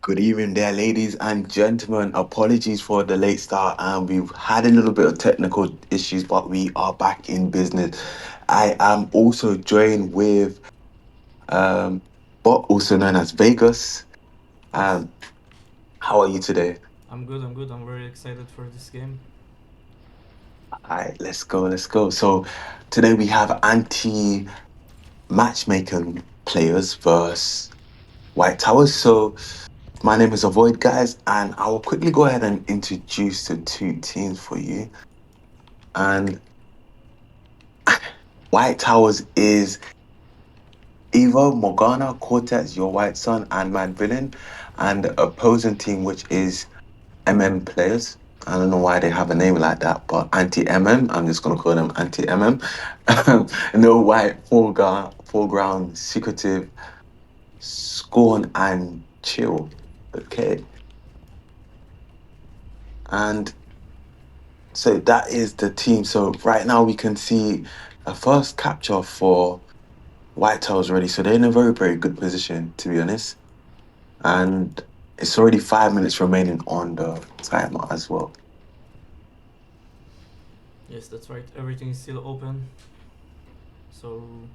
Good evening there, ladies and gentlemen. Apologies for the late start. We've had a little bit of technical issues, but we are back in business. I am also joined with um, Bot, also known as Vegas. Yes, Um, how are you today? I'm good. I'm good. I'm very excited for this game. All right, let's go. Let's go. So today we have anti matchmaking players versus White Towers. So my name is Avoid, guys, and I will quickly go ahead and introduce the two teams for you. And White Towers is Evo, Morgana, Cortex, Your White Sun, and Mad Villain, and the opposing team, which is MM players. I don't know why they have a name like that, but anti MM. I'm just gonna call them anti MM. No white foreground, secretive, scorn, and chill. Okay, and so that is the team. So right now we can see a first capture for Whitetail's ready. So they're in a very, very good position, to be honest. And it's already 5 minutes remaining on the timer as well. Yes, that's right. Everything is still open. So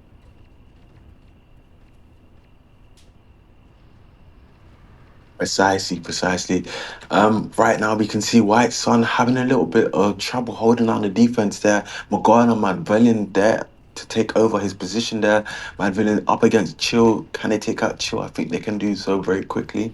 Precisely, precisely. Right now we can see White Sun having a little bit of trouble holding on the defense there. Morgana Madvillian there to take over his position there. Madvillian up against Chill. Can they take out Chill? I think they can do so very quickly.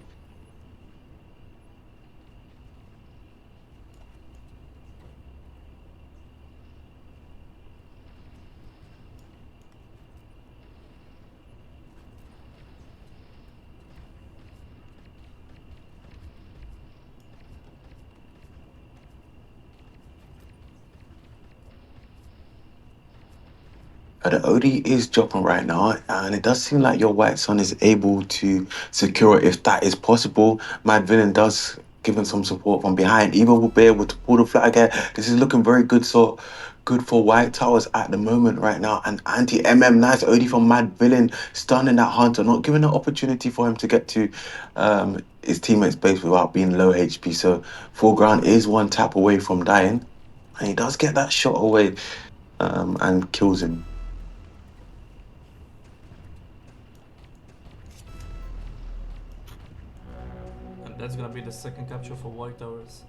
The OD is dropping right now, and it does seem like your White Sun is able to secure it if that is possible. Mad Villain does give him some support from behind. Eva will be able to pull the flag again. This is looking very good. So good for White Towers at the moment right now. And anti MM, nice OD from Mad Villain, stunning that Hunter, not giving an opportunity for him to get to his teammate's base without being low HP. So foreground is one tap away from dying, and he does get that shot away and kills him. and that's gonna be the second capture for White Towers.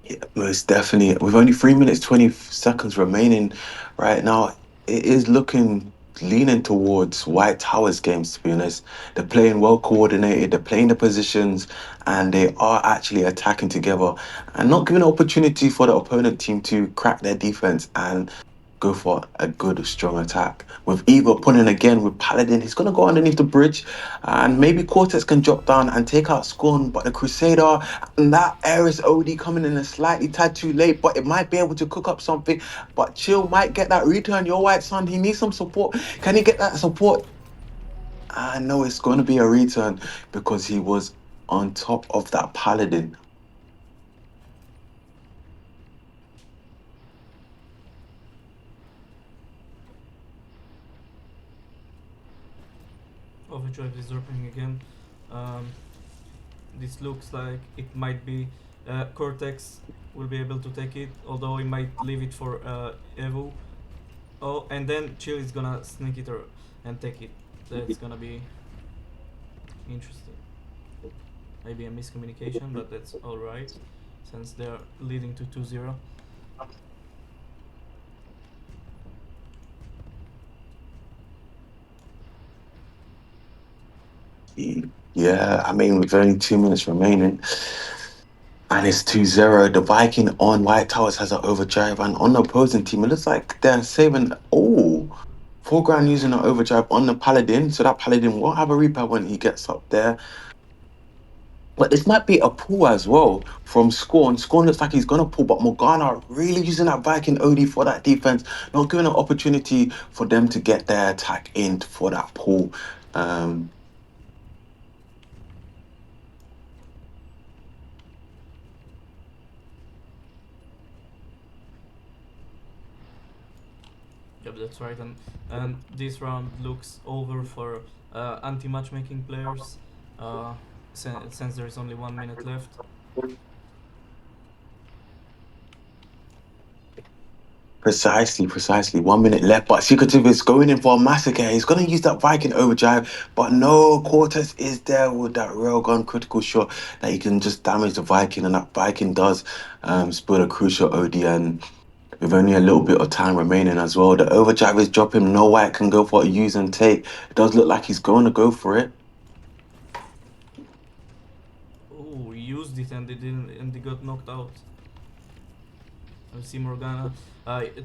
Yeah, most definitely. With only 3 minutes, 20 seconds remaining right now, it is looking leaning towards White Towers games, to be honest. They're playing well coordinated, they're playing the positions, and they are actually attacking together and not giving an opportunity for the opponent team to crack their defense and go for a good, strong attack. With Eva pulling again with Paladin, he's going to go underneath the bridge, and maybe Cortex can drop down and take out Scorn, but the Crusader and that Ares OD coming in a slightly tad too late, but it might be able to cook up something. But Chill might get that return. Your White Sun, he needs some support. Can he get that support? I know it's going to be a return because he was on top of that Paladin. Overdrive is dropping again. Um, this looks like it might be Cortex will be able to take it, although he might leave it for Evo. Oh, and then Chill is gonna sneak it and take it. That's gonna be interesting. Maybe a miscommunication, but that's alright since they're leading to 2-0. Yeah, I mean, with only 2 minutes remaining, and it's 2-0. The Viking on White Towers has an overdrive, and on the opposing team, it looks like they're saving. Oh, foreground using an overdrive on the Paladin, so that Paladin will have a reaper when he gets up there. But this might be a pull as well from Scorn. Scorn looks like he's gonna pull, but Morgana really using that Viking OD for that defense, not giving an opportunity for them to get their attack in for that pull. Um, Yep, Yep, that's right. And this round looks over for anti-matchmaking players, uh, since there is only 1 minute left. Precisely, precisely. 1 minute left, but Secretive is going in for a massacre. He's going to use that Viking overdrive, but no, Cortez is there with that railgun critical shot that he can just damage the Viking, and that Viking does spill a crucial OD. And with only a little bit of time remaining as well, the overdrive is dropping. No White can go for a use and take. It does look like he's going to go for it. Oh, he used it and he got knocked out. I see Morgana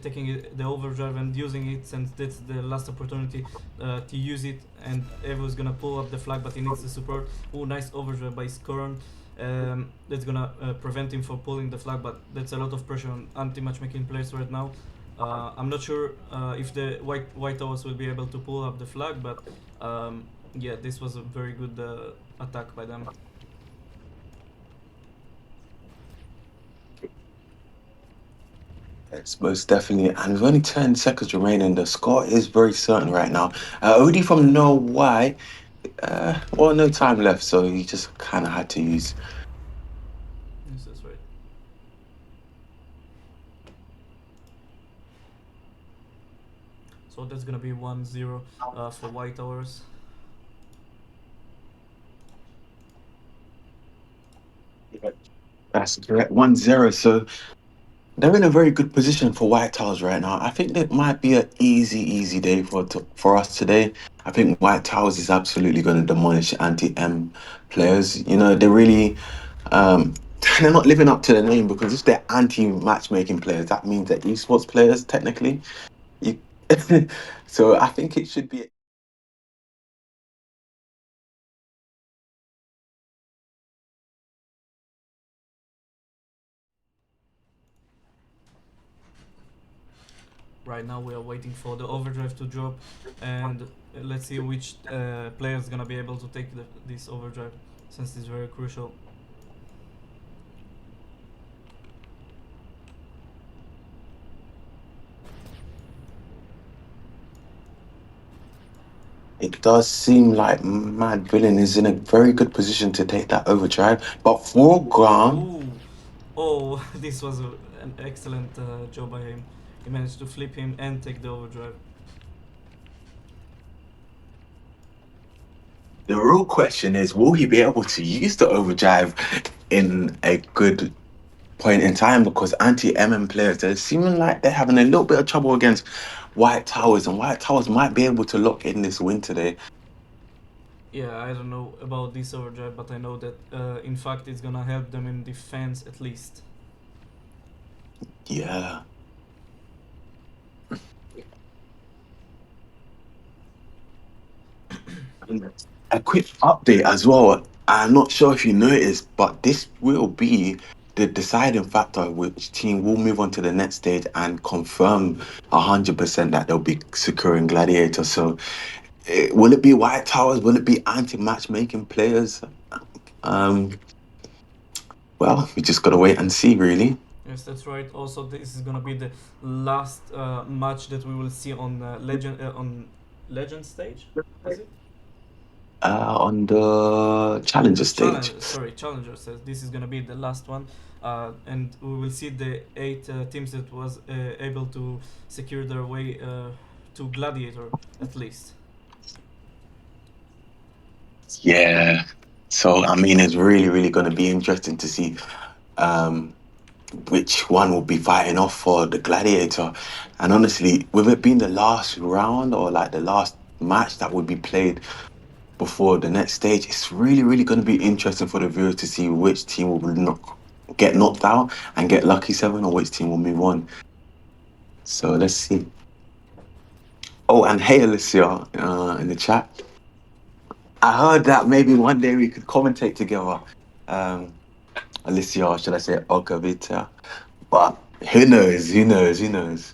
taking the overdrive and using it, since that's the last opportunity to use it. And Evo's gonna pull up the flag, but he needs the support. Oh, nice overdrive by Skorn. That's gonna prevent him from pulling the flag, but that's a lot of pressure on anti-matchmaking players right now. I'm not sure if the White Towers will be able to pull up the flag, but um, yeah, this was a very good attack by them. It's most definitely, and with only 10 seconds remaining, the score is very certain right now. OD from No White. Well, no time left, so he just kind of had to use. Yes, that's right. So that's gonna be 1-0 for White Towers. That's correct. 1-0. So they're in a very good position for White Towers right now. I think that might be an easy day for us today. I think White Towers is absolutely going to demolish anti-M players. You know, they're really um they're not living up to the name, because if they're anti-matchmaking players, that means they're esports players technically. You, so I think it should be. Right now we are waiting for the overdrive to drop, and let's see which player is gonna be able to take this overdrive, since it's very crucial. It does seem like Mad Villain is in a very good position to take that overdrive, but for Grant, Ooh, oh, this was an excellent job by him. He managed to flip him and take the overdrive. the real question is, will he be able to use the overdrive in a good point in time? Because anti-MM players, they're seeming like they're having a little bit of trouble against White Towers, and White Towers might be able to lock in this win today. Yeah, I don't know about this overdrive, but I know that in fact it's gonna help them in defense at least. Yeah. A quick update as well. I'm not sure if you noticed, but this will be the deciding factor of which team will move on to the next stage and confirm 100% that they'll be securing Gladiator. So, will it be White Towers? Will it be anti-matchmaking players? Um, well, we just gotta wait and see, really. Yes, that's right. Also, this is gonna be the last match that we will see on Legend stage. Is it? On the challenger stage. Challenger says this is gonna be the last one, and we will see the 8 teams that was able to secure their way to Gladiator at least. Yeah. So, I mean, it's really going to be interesting to see um, which one will be fighting off for the Gladiator. And honestly, with it being the last round or like the last match that would be played before the next stage, it's really going to be interesting for the viewers to see which team will get knocked out and get lucky seven, or which team will move on. So let's see. Oh, and hey, Alicia, in the chat. I heard that maybe one day we could commentate together. Um, Alicia, or should I say Okavita? But who knows? Who knows? Who knows?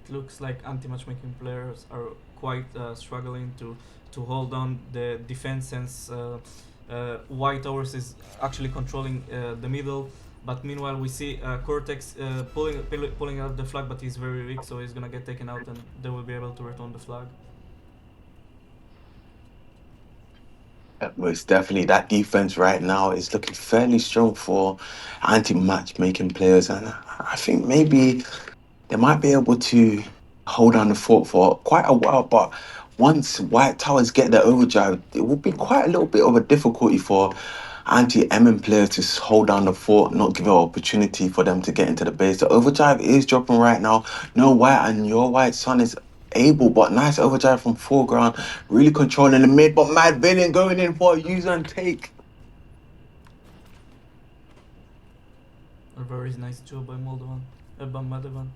it looks like anti-matchmaking players are quite struggling to hold on the defense since White Towers is actually controlling the middle. But meanwhile, we see Cortex pulling out the flag, but he's very weak, so he's gonna get taken out, and they will be able to return the flag. Most definitely, that defense right now is looking fairly strong for anti-matchmaking players, and I think maybe they might be able to hold down the fort for quite a while. But once White Towers get their overdrive, it will be quite a little bit of a difficulty for anti-MM players to hold down the fort, not give an opportunity for them to get into the base. The overdrive is dropping right now. No White and your White Sun is able, but nice overdrive from foreground, really controlling the mid. But Mad Villain going in for a use and take. A very nice job by Moldovan, by Madovan.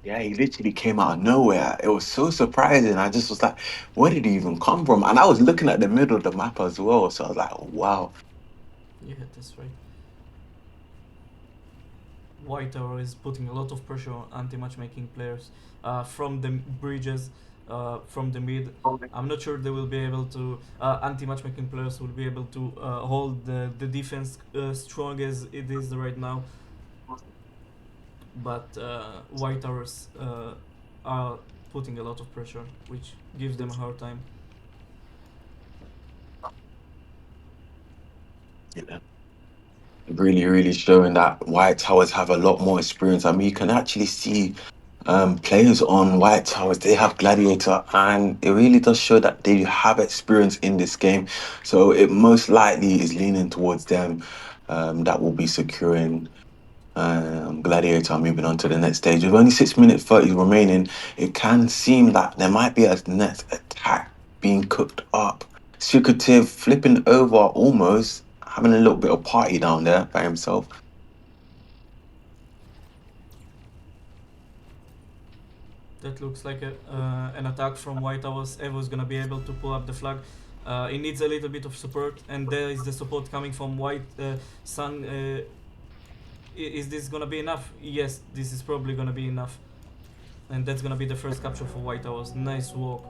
Yeah, he literally came out of nowhere. It was so surprising. I just was like, where did he even come from? And I was looking at the middle of the map as well. So I was like, wow. Yeah, that's right. White Tower is putting a lot of pressure on anti-matchmaking players from the bridges, from the mid. I'm not sure they will be able to. Anti-matchmaking players will be able to hold the defense strong as it is right now. But White Towers are putting a lot of pressure, which gives them a hard time. Yeah. Really, really showing that White Towers have a lot more experience. I mean, you can actually see players on White Towers, they have Gladiator, and it really does show that they have experience in this game. So it most likely is leaning towards them that will be securing Gladiator moving on to the next stage. With only 6 minutes 30 remaining, it can seem that there might be a next attack being cooked up. Secretive flipping over almost, having a little bit of party down there by himself. That looks like an attack from White Towers. Evo is gonna be able to pull up the flag. It needs a little bit of support, and there is the support coming from White Sun. Is this gonna be enough? Yes, this is probably gonna be enough, and that's gonna be the first capture for White Towers. Nice walk.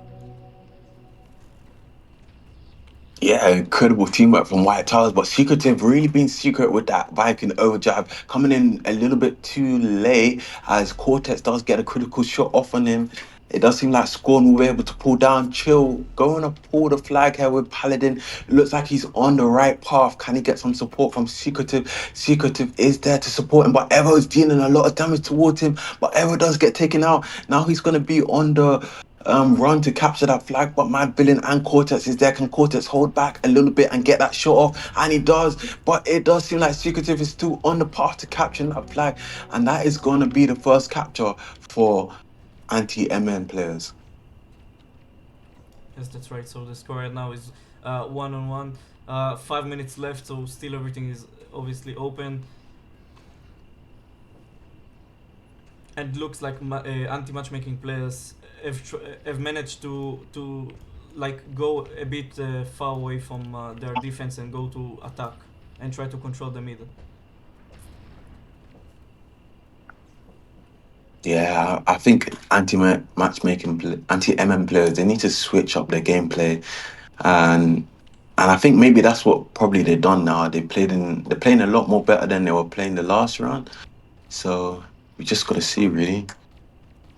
Yeah, incredible teamwork from White Towers, but Secretive really being secret with that Viking overdrive, coming in a little bit too late as Cortex does get a critical shot off on him. It does seem like Scorn will be able to pull down Chill, going to pull the flag here with Paladin. It looks like he's on the right path. Can he get some support from Secretive? Secretive is there to support him, but Evo is dealing a lot of damage towards him. But Evo does get taken out. Now he's going to be on the run to capture that flag, but Mad Villain and Cortex is there. Can Cortex hold back a little bit and get that shot off? And he does, but it does seem like Secretive is still on the path to capturing that flag, and that is going to be the first capture for anti-MN players. Yes, that's right. So the score right now is 1-1. 5 minutes left, so still everything is obviously open. And looks like anti-matchmaking players have managed to like go a bit far away from their defense and go to attack and try to control the middle. Yeah, I think anti-MN players, they need to switch up their gameplay, and I think maybe that's what probably they've done now. They're playing a lot more better than they were playing the last round. So we just got to see really,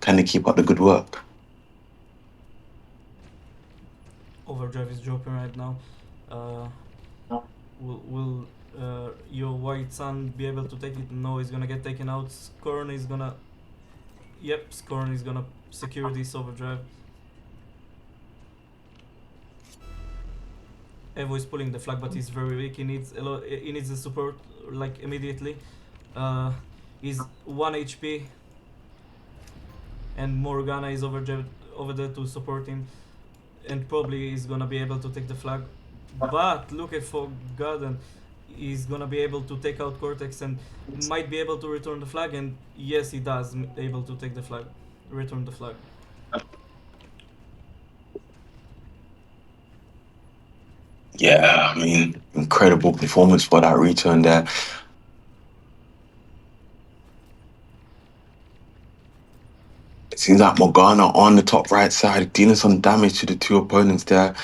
can they keep up the good work? Overdrive is dropping right now. Uh, will your White Sun be able to take it? No, he's gonna get taken out. Scorn is gonna. Yep, Scorn is gonna secure this overdrive. Evo is pulling the flag, but he's very weak. He needs a lot. He needs the support like immediately. Uh, he's 1 HP, and Morgana is over there to support him, and probably he's gonna be able to take the flag. But look at Forgotten. He's gonna be able to take out Cortex and might be able to return the flag. And yes, he does able to take the flag, return the flag. Yeah, I mean, incredible performance for that return there. It seems like Morgana on the top right side, dealing some damage to the two opponents there,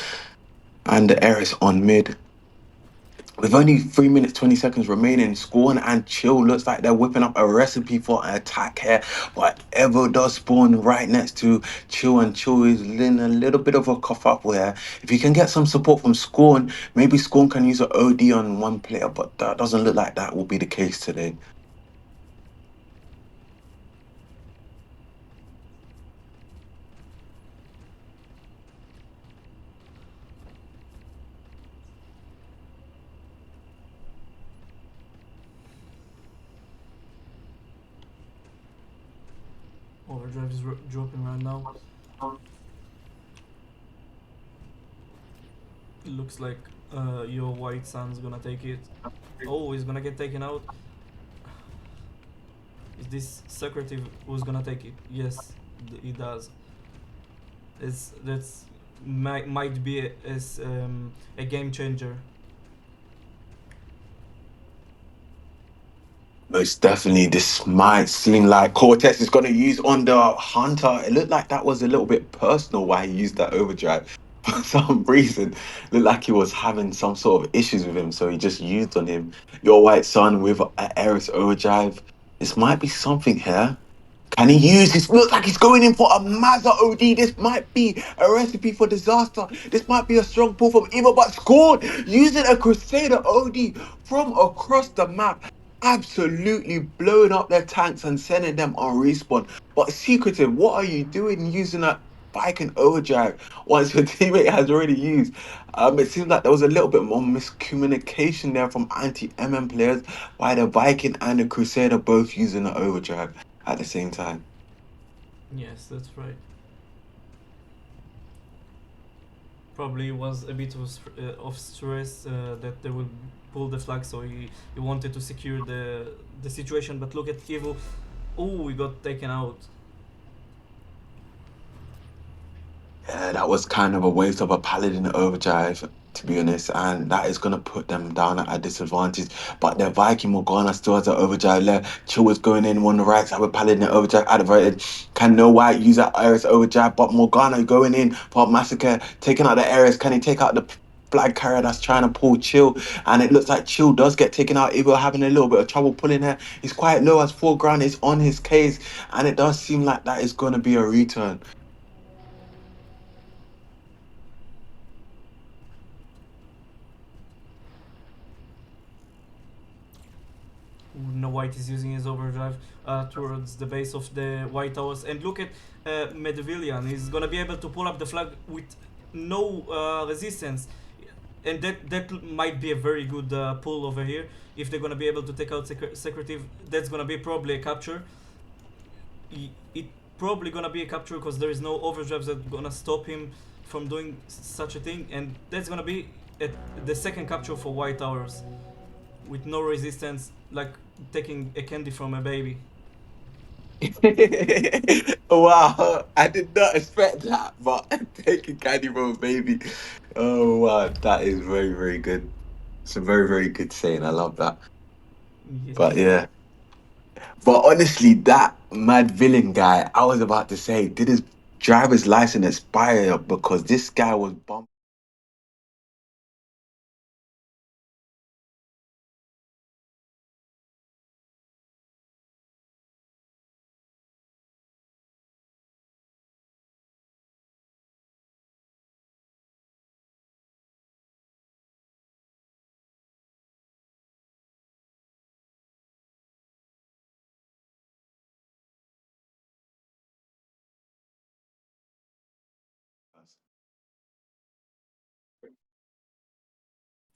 and the Eris on mid. With only 3 minutes, 20 seconds remaining, Scorn and Chill looks like they're whipping up a recipe for an attack here. Whatever does spawn right next to Chill, and Chill is in a little bit of a kerfuffle here. If you can get some support from Scorn, maybe Scorn can use an OD on one player, but that doesn't look like that will be the case today. Overdrive is dropping right now. It looks like your white son's gonna take it. Oh, he's gonna get taken out. Is this Socrative who's gonna take it? Yes, he does. That's might be a game changer. Most definitely, this might seem like Cortex is going to use on the Hunter. It looked like that was a little bit personal why he used that overdrive. For some reason, looked like he was having some sort of issues with him, so he just used on him. Your white son with an Eris overdrive. This might be something here. Can he use this? Looks like he's going in for a Mazda OD. This might be a recipe for disaster. This might be a strong pull from Eva, but scored using a Crusader OD from across the map. Absolutely blowing up their tanks and sending them on respawn. But Secretive, what are you doing using a Viking overdrive once your teammate has already used? It seems like there was a little bit more miscommunication there from anti-MM players, why the Viking and the Crusader both using the overdrive at the same time. Yes, that's right. Probably was a bit of stress that they will pull the flag, so he wanted to secure the situation. But look at Evo. Oh, he got taken out. Yeah, that was kind of a waste of a Paladin overdrive, to be honest, and that is gonna put them down at a disadvantage. But their Viking Morgana still has an overdrive left. Chill was going in on the right side with Paladin overdrive activated. Can No White use that Iris overdrive? But Morgana going in for Massacre, taking out the Iris. Can he take out the flag carrier that's trying to pull Chill? And it looks like Chill does get taken out. Evil having a little bit of trouble pulling her. He's quite low as foreground is on his case, and it does seem like that is gonna be a return. No White is using his overdrive towards the base of the White Towers. And look at Medvillian. He's gonna be able to pull up the flag with no resistance. And that might be a very good pull over here. If they're gonna be able to take out Secretive, that's gonna be probably a capture. It probably gonna be a capture because there is no overdrives that gonna stop him from doing such a thing. And that's gonna be the second capture for White Towers with no resistance, like taking a candy from a baby. Wow, I did not expect that, but taking candy from a baby. Oh wow, that is very, very good. It's a very, very good saying. I love that. But Yes. yeah. But honestly, that mad villain guy, I was about to say, did his driver's license expire because this guy was bumping.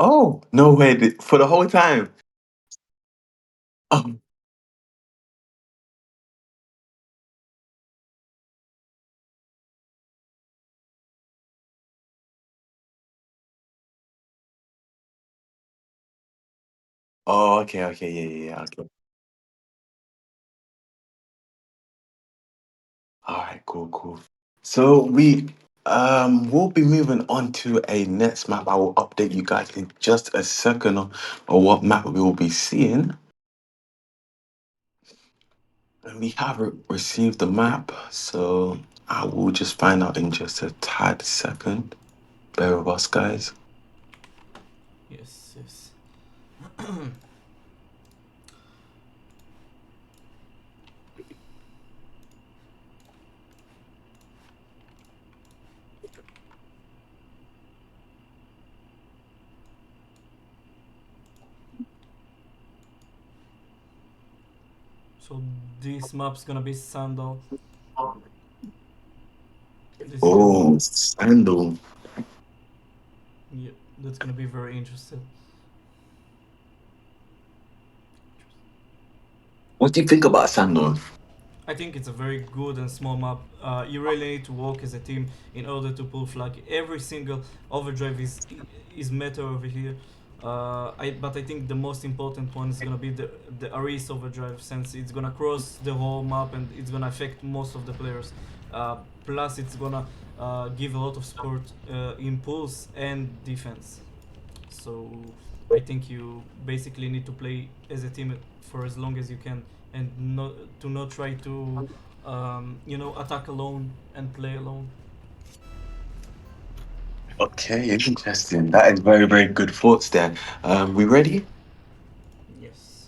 Oh, no way. For the whole time. Oh, oh, okay, okay, yeah, yeah, yeah. Okay. All right, cool, cool. So we will be moving on to a next map. I will update you guys in just a second on what map we will be seeing. We have received the map, so I will just find out in just a tad second. Bear with us, guys. Yes, yes. So this map's gonna be Sandal. This is gonna, Oh, Sandal. yeah, that's gonna be very interesting. What do you think about Sandal? I think it's a very good and small map. You really need to work as a team in order to pull flag. Every single overdrive is meta over here. But I think the most important one is gonna be the Aris overdrive, since it's gonna cross the whole map and it's gonna affect most of the players. Plus, it's gonna give a lot of support, impulse and defense. So I think you basically need to play as a team for as long as you can, and not try to attack alone and play alone. Okay, interesting. That is very, very good thoughts there. We ready? Yes.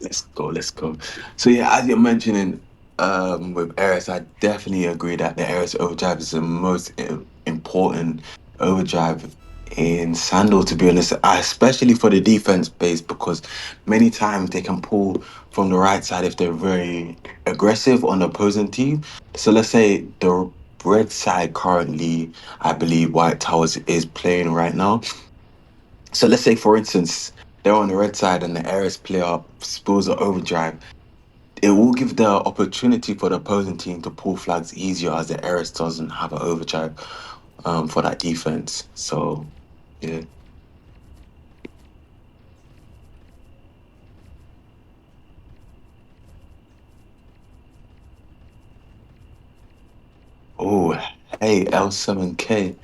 Let's go, let's go. So yeah, as you're mentioning, with Eris, I definitely agree that the Eris overdrive is the most important overdrive in Sandal, to be honest, especially for the defense base, because many times they can pull from the right side if they're very aggressive on the opposing team. So let's say the red side currently, I believe White Towers is playing right now. So let's say, for instance, they're on the red side and the Ares player spills an overdrive. It will give the opportunity for the opposing team to pull flags easier as the Ares doesn't have an overdrive for that defense. So, yeah. Oh, hey, L7K.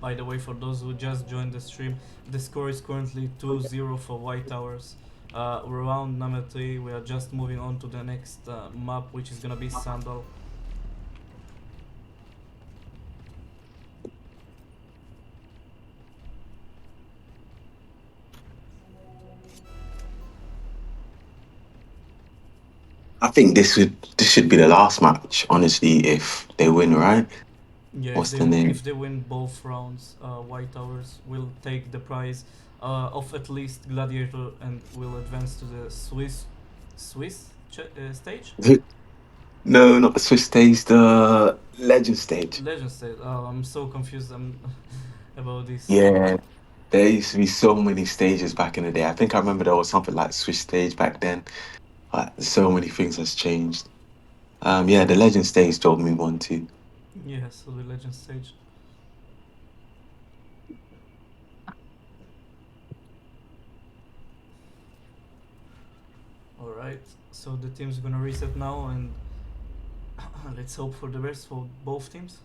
By the way, for those who just joined the stream, the score is currently 2-0 for White Towers. We're around number 3. We are just moving on to the next map, which is gonna be Sandal. I think this should be the last match, honestly, if they win, right? Yeah, What's the name? if they win both rounds, White Towers will take the prize of at least Gladiator and will advance to the Swiss stage. No, not the Swiss stage, the Legend stage. Legend stage. Oh, I'm so confused. About this. Yeah, there used to be so many stages back in the day. I think I remember there was something like Swiss stage back then. So many things has changed. Yeah, the Legend stage told me one too. Yeah, so the Legend stage. All right. So the team's gonna reset now, and let's hope for the best for both teams.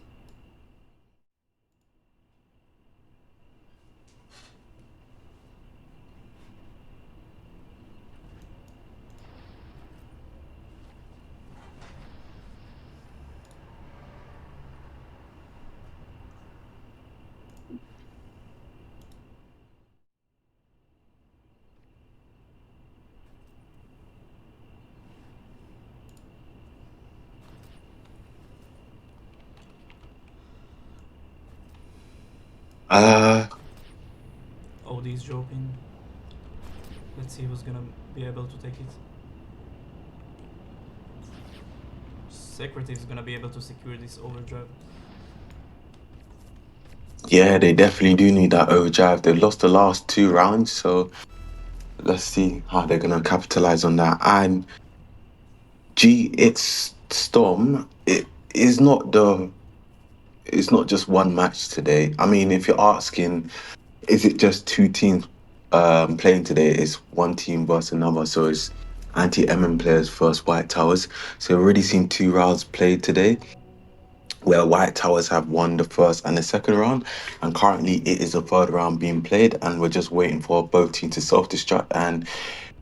Uh, OD's dropping. Let's see who's gonna be able to take it. Secretive is gonna be able to secure this overdrive. yeah, they definitely do need that overdrive. They lost the last two rounds, so let's see how they're gonna capitalize on that. And it's Storm. It is not the it's not just one match today. I mean, if you're asking, is it just two teams playing today? It's one team versus another. So it's anti-MM players versus White Towers. So we've already seen two rounds played today, where White Towers have won the first and the second round, and currently it is the third round being played, and we're just waiting for both teams to self-destruct, and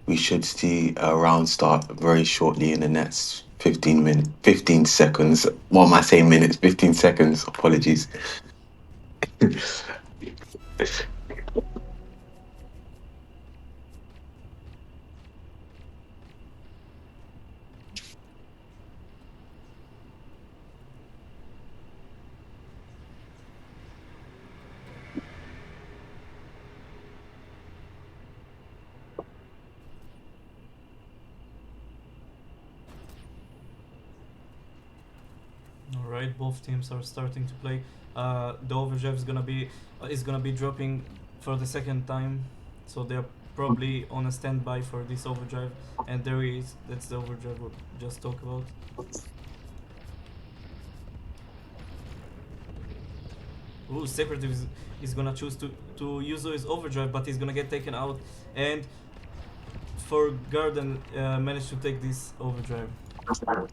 we should see a round start very shortly in the next 15 seconds. What am I saying minutes? 15 seconds. Apologies. All right, both teams are starting to play. The overdrive is gonna be dropping for the second time, so they're probably on a standby for this overdrive. And there he is. That's the overdrive we just talked about. Ooh, Secretive is gonna choose to use his overdrive, but he's gonna get taken out. And for Garden managed to take this overdrive.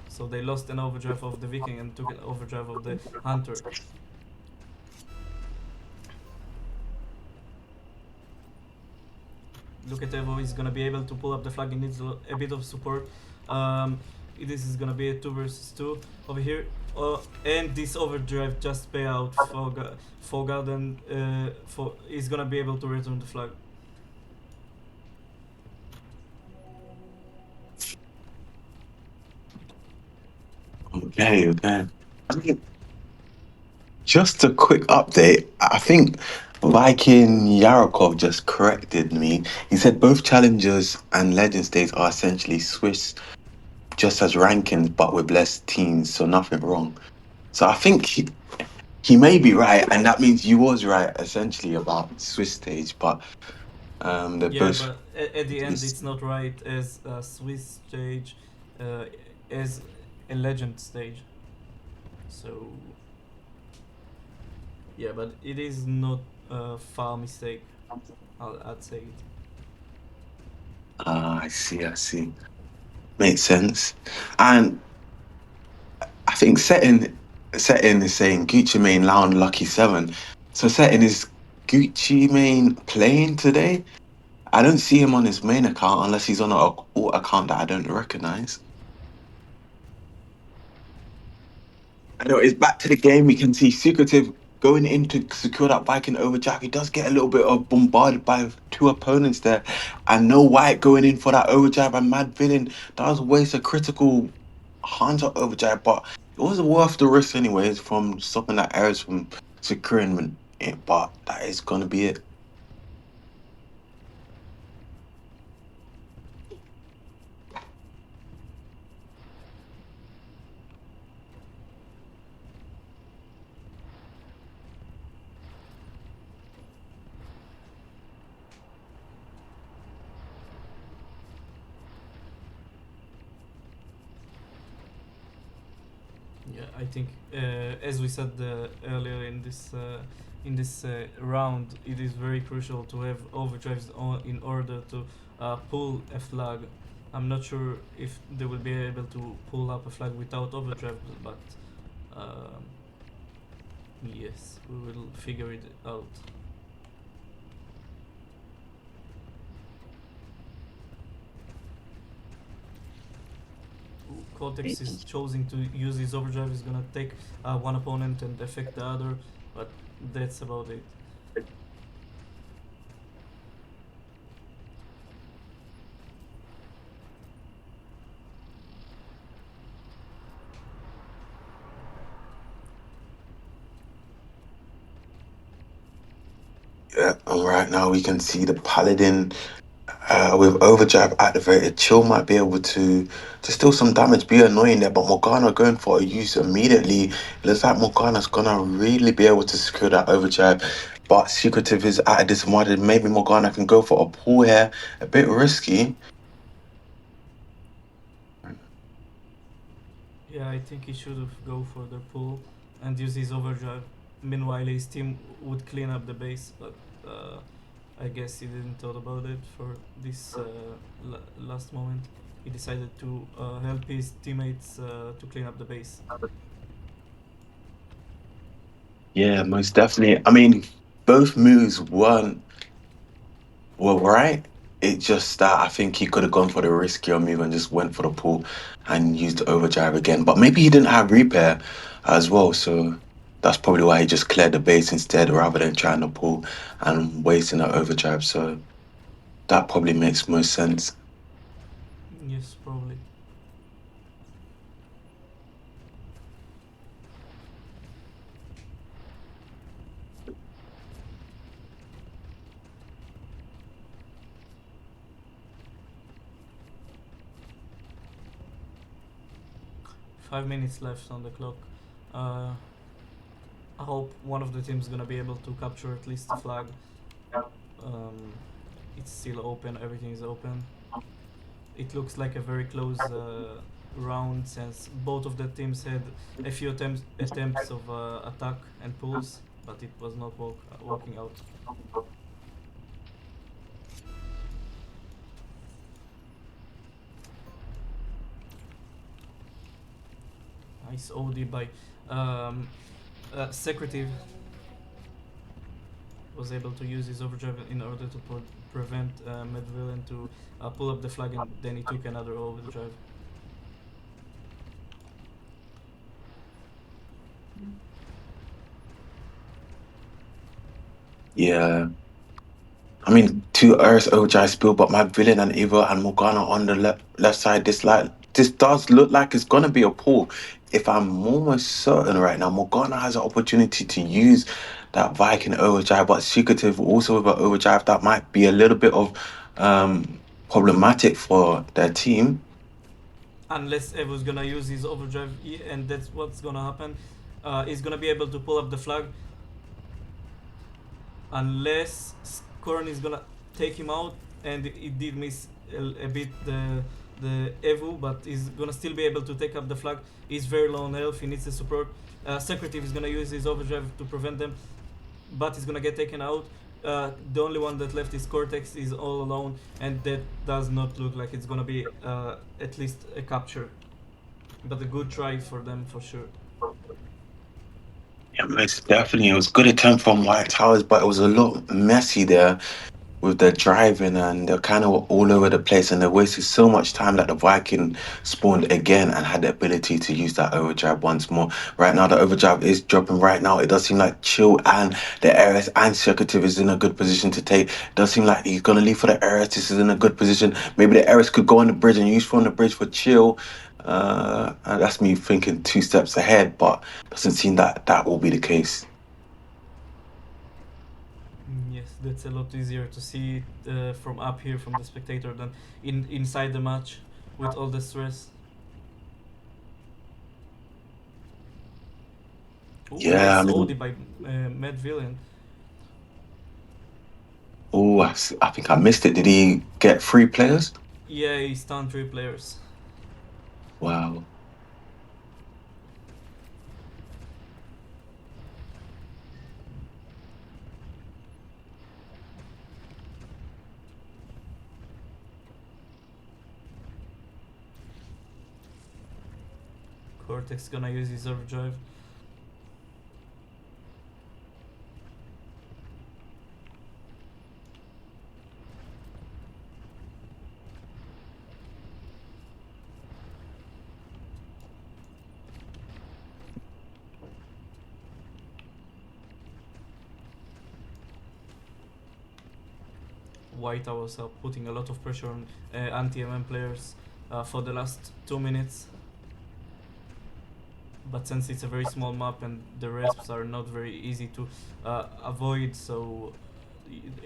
So they lost an overdrive of the Viking and took an overdrive of the Hunter. Look at Evo, he's gonna be able to pull up the flag. He needs a bit of support. Um, this is gonna be a 2 versus 2 over here. And this overdrive just pay out for Garden. For he's gonna be able to return the flag. Okay, okay. I mean, just a quick update. I think Viking Yarakov just corrected me. He said both challengers and legend states are essentially Swiss, just as rankings, but with less teams, so nothing wrong. So I think he may be right, and that means you was right essentially about Swiss stage, but they're Yeah, both. but at the end, it's not right as a Swiss stage, uh, as a legend stage. So yeah, but it is not a far mistake. I'd say it. Ah, I see, I see. Makes sense. And I think setting is saying Gucci Mane Lounge Lucky Seven. So setting is Gucci Mane playing today? I don't see him on his main account unless he's on an alt account that I don't recognize. I know it's back to the game. We can see Secretive going in to secure that Viking overjab. He does get a little bit of bombarded by two opponents there. And no White going in for that overjab. And Mad Villain does waste a critical Hunter overjab, but it was worth the risk anyways from stopping that Ares from securing it. But that is going to be it. Yeah, I think as we said earlier in this round, it is very crucial to have overdrives in order to pull a flag. I'm not sure if they will be able to pull up a flag without overdrive, but um, yes, we will figure it out. Cortex is choosing to use his overdrive. Is gonna take one opponent and affect the other, but that's about it. Yeah, and right now we can see the Paladin with Overdrive activated. Chill might be able to steal some damage, be annoying there, but Morgana going for a use immediately. It looks like Morgana's gonna really be able to secure that Overdrive. But Secretive is at a disadvantage. Maybe Morgana can go for a pull here. A bit risky. Yeah, I think he should have go for the pull. and use his overdrive. Meanwhile, his team would clean up the base, but I guess he didn't thought about it for this last moment. He decided to help his teammates to clean up the base. Yeah, most definitely. I mean, both moves were right. It just that I think he could have gone for the riskier move and just went for the pull and used the overdrive again. But maybe he didn't have repair as well, so that's probably why he just cleared the base instead rather than trying to pull and wasting that overdrive. So that probably makes most sense. Yes, probably. 5 minutes left on the clock. Uh, I hope one of the teams gonna be able to capture at least the flag. Um, it's still open. Everything is open. It looks like a very close round since both of the teams had a few attempts of attack and pulls, but it was not working out. Nice OD by um, Secretive was able to use his overdrive in order to prevent Medvillian to pull up the flag, and then he took another overdrive. Yeah. I mean, two Earths overdrive spill, but my villain and Eva and Morgana on the left side. This does look like it's gonna be a pull. If I'm almost certain right now, Morgana has an opportunity to use that Viking overdrive, but Secretive also with an overdrive that might be a little bit of problematic for their team. Unless Evo's gonna use his overdrive, and that's what's gonna happen. He's gonna be able to pull up the flag unless Skorn is gonna take him out, and it did miss a bit the Evu, but he's gonna still be able to take up the flag. He's very low on health. He needs the support. Secretive is gonna use his overdrive to prevent them, but he's gonna get taken out. The only one that left is Cortex, is all alone, and that does not look like it's gonna be at least a capture, but a good try for them for sure. Yeah, most definitely. It was good attempt from White Towers, but it was a lot messy there with their driving and they're kind of all over the place and they wasted so much time that the Viking spawned again and had the ability to use that overdrive once more. Right now, the overdrive is dropping right now. It does seem like Chill and the Ares and Circuitive is in a good position to take. It does seem like he's going to leave for the Ares. This is in a good position. Maybe the Ares could go on the bridge and use from the bridge for Chill. And that's me thinking two steps ahead, but doesn't seem that that will be the case. Yes, that's a lot easier to see it from up here from the spectator than inside the match with all the stress. Oh, Yeah, I nice mean, OD by Mad Villain. oh, I think I missed it. Did he get three players? Yeah, he stunned 3 players. Wow. Cortex gonna use his overdrive. White was putting a lot of pressure on anti-MM players for the last 2 minutes. But since it's a very small map and the resps are not very easy to avoid, so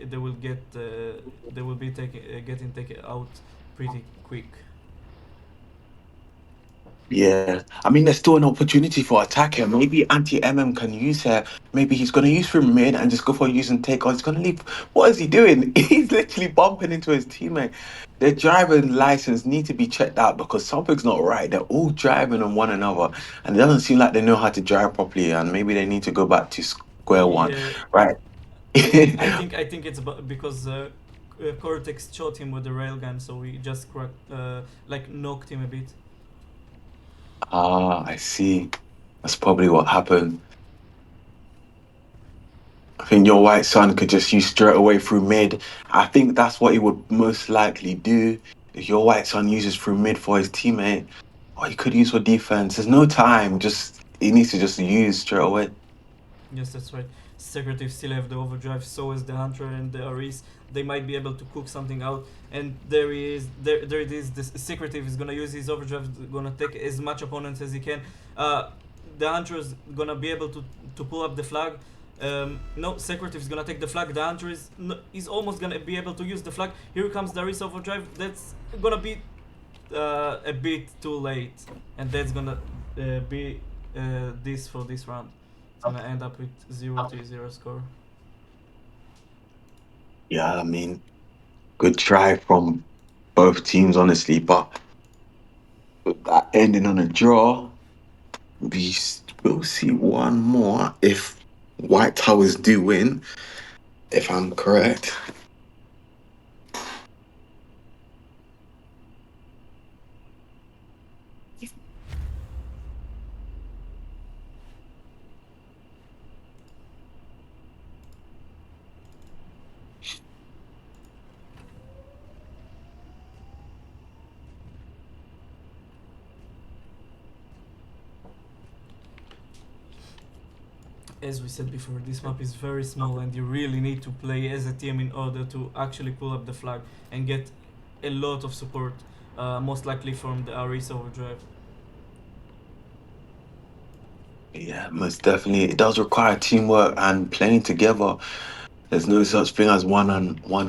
they will get they will be getting taken out pretty quick. Yeah, I mean, there's still an opportunity for attack here. Maybe anti MM can use her. Maybe he's gonna use through mid and just go for a use and take on. He's gonna leave. What is he doing? He's literally bumping into his teammate. Their driving license need to be checked out because something's not right. They're all driving on one another, and it doesn't seem like they know how to drive properly. And maybe they need to go back to square one, Yeah, right? I think it's because Cortex shot him with the railgun, so he just like knocked him a bit. Ah, I see. That's probably what happened. I think your white son could just use straight away through mid. I think that's what he would most likely do. If your white son uses through mid for his teammate, or he could use for defense. There's no time. Just he needs to just use straight away. Yes, that's right. Secretive still have the overdrive, so is the Hunter and the Aris. They might be able to cook something out. And there he is. There it is. The Secretive is gonna use his overdrive, gonna take as much opponents as he can. Uh, the Hunter is gonna be able to pull up the flag. No, Secretive is gonna take the flag. The Hunter is almost gonna be able to use the flag. Here comes the Aris overdrive. That's gonna be a bit too late, and that's gonna be this for this round. It's gonna end up with 0-3-0 score. Yeah, I mean, good try from both teams, honestly. But with that ending on a draw, will see one more if White Towers do win. If I'm correct. As we said before, this map is very small, and you really need to play as a team in order to actually pull up the flag and get a lot of support, most likely from the Aris overdrive. Yeah, most definitely. It does require teamwork and playing together. There's no such thing as one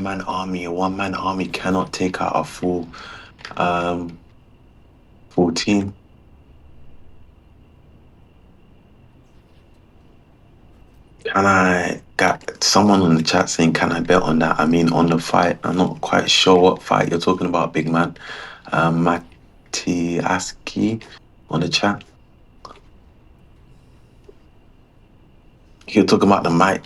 man army. A one man army cannot take out a um full team. Can I got someone on the chat saying can I bet on that? I mean on the fight. I'm not quite sure what fight you're talking about, big man. Mati Aski on the chat. You're talking about the Mike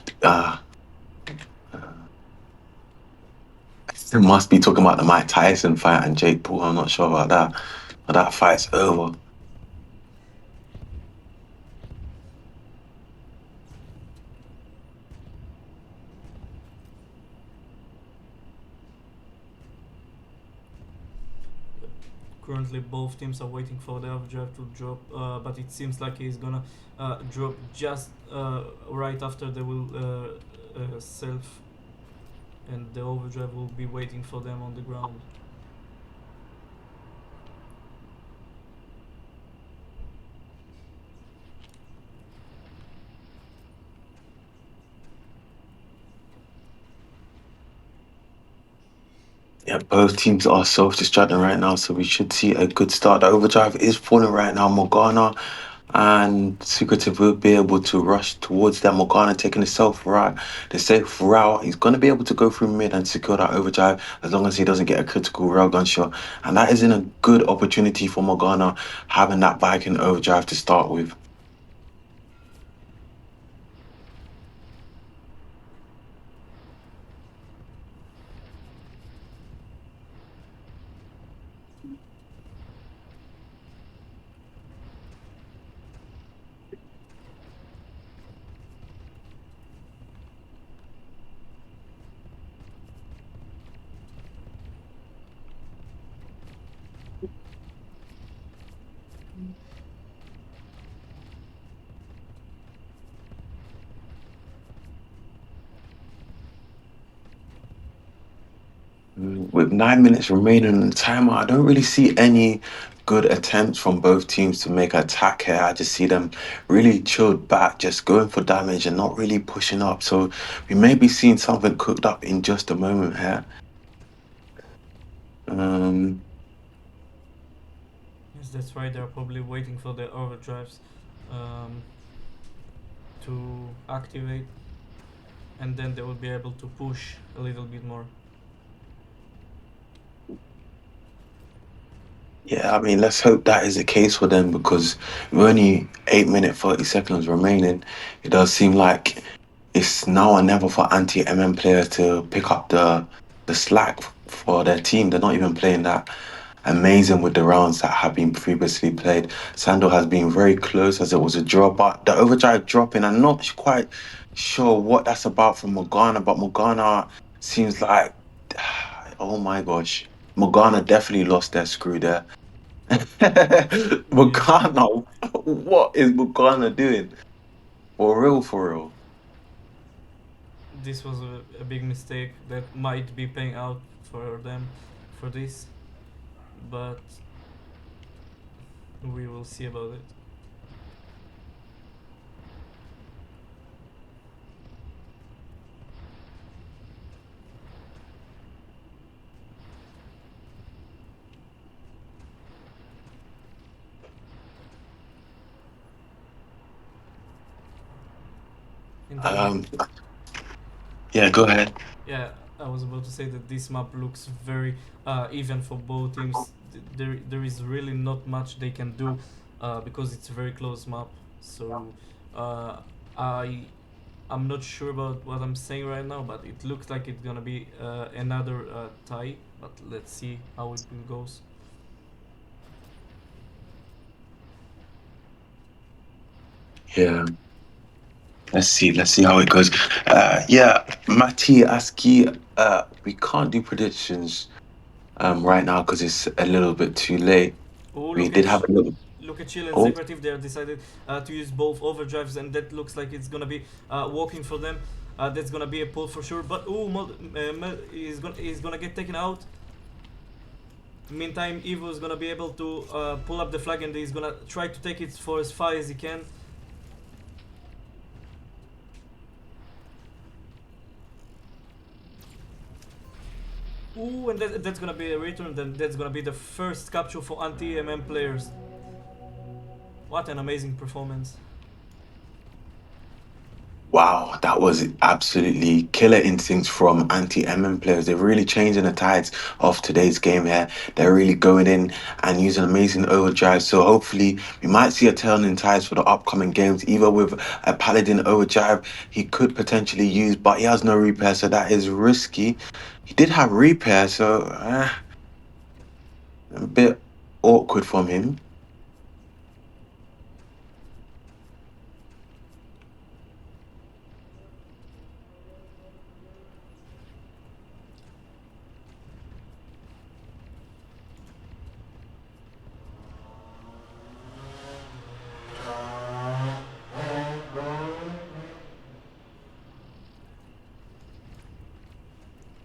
it must be talking about the Mike Tyson fight and Jake Paul. I'm not sure about that. But that fight's over. Currently, both teams are waiting for the overdrive to drop, but it seems like he's gonna drop just right after they will self, and the overdrive will be waiting for them on the ground. Yeah, both teams are self-destructing right now, so we should see a good start. The overdrive is falling right now. Morgana and Secretive will be able to rush towards that. Morgana taking the safe route. He's going to be able to go through mid and secure that overdrive as long as he doesn't get a critical railgun shot. And that isn't a good opportunity for Morgana having that Viking overdrive to start with. With 9 minutes remaining on the timer, I don't really see any good attempts from both teams to make attack here. I just see them really chilled back, just going for damage and not really pushing up. So we may be seeing something cooked up in just a moment here. Um, That's right. They're probably waiting for the overdrives um, to activate, and then they will be able to push a little bit more. Yeah, I mean, let's hope that is the case for them because with only 8 minute 30 seconds remaining, it does seem like it's now or never for anti-MM players to pick up the slack for their team. They're not even playing that amazing with the rounds that have been previously played. Sandal has been very close as it was a draw, but the overdrive dropping, I'm not quite sure what that's about from Morgana, but Morgana seems like, oh my gosh, Morgana definitely lost their screw there. Yeah, Morgana, what is Morgana doing? For real, for real. this was a big mistake that might be paying out for them for this, but we will see about it. In terms of Um, yeah, go ahead. Yeah, I was about to say that this map looks very even for both teams. There is really not much they can do because it's a very close map. So uh, I I'm not sure about what I'm saying right now, but it looks like it's gonna be another tie. But let's see how it goes. Yeah, let's see how it goes. Yeah, Mati Aski, we can't do predictions right now because it's a little bit too late. Oh, We did have a little. look at Chill and Oh, Zegrative. They have decided to use both overdrives, and that looks like it's gonna be working for them. That's gonna be a pull for sure. But Mel is gonna get taken out. Meantime, Evo is gonna be able to pull up the flag, and he's gonna try to take it for as far as he can. Ooh, and that's gonna be a return. Then that's gonna be the first capture for anti-MM players. What an amazing performance! wow, that was absolutely killer instincts from anti-MM players. They're really changing the tides of today's game here. They're really going in and using amazing overdrive. So hopefully we might see a turn in tides for the upcoming games, either with a Paladin overdrive he could potentially use, but he has no repair, so that is risky. He did have repair, so a bit awkward from him.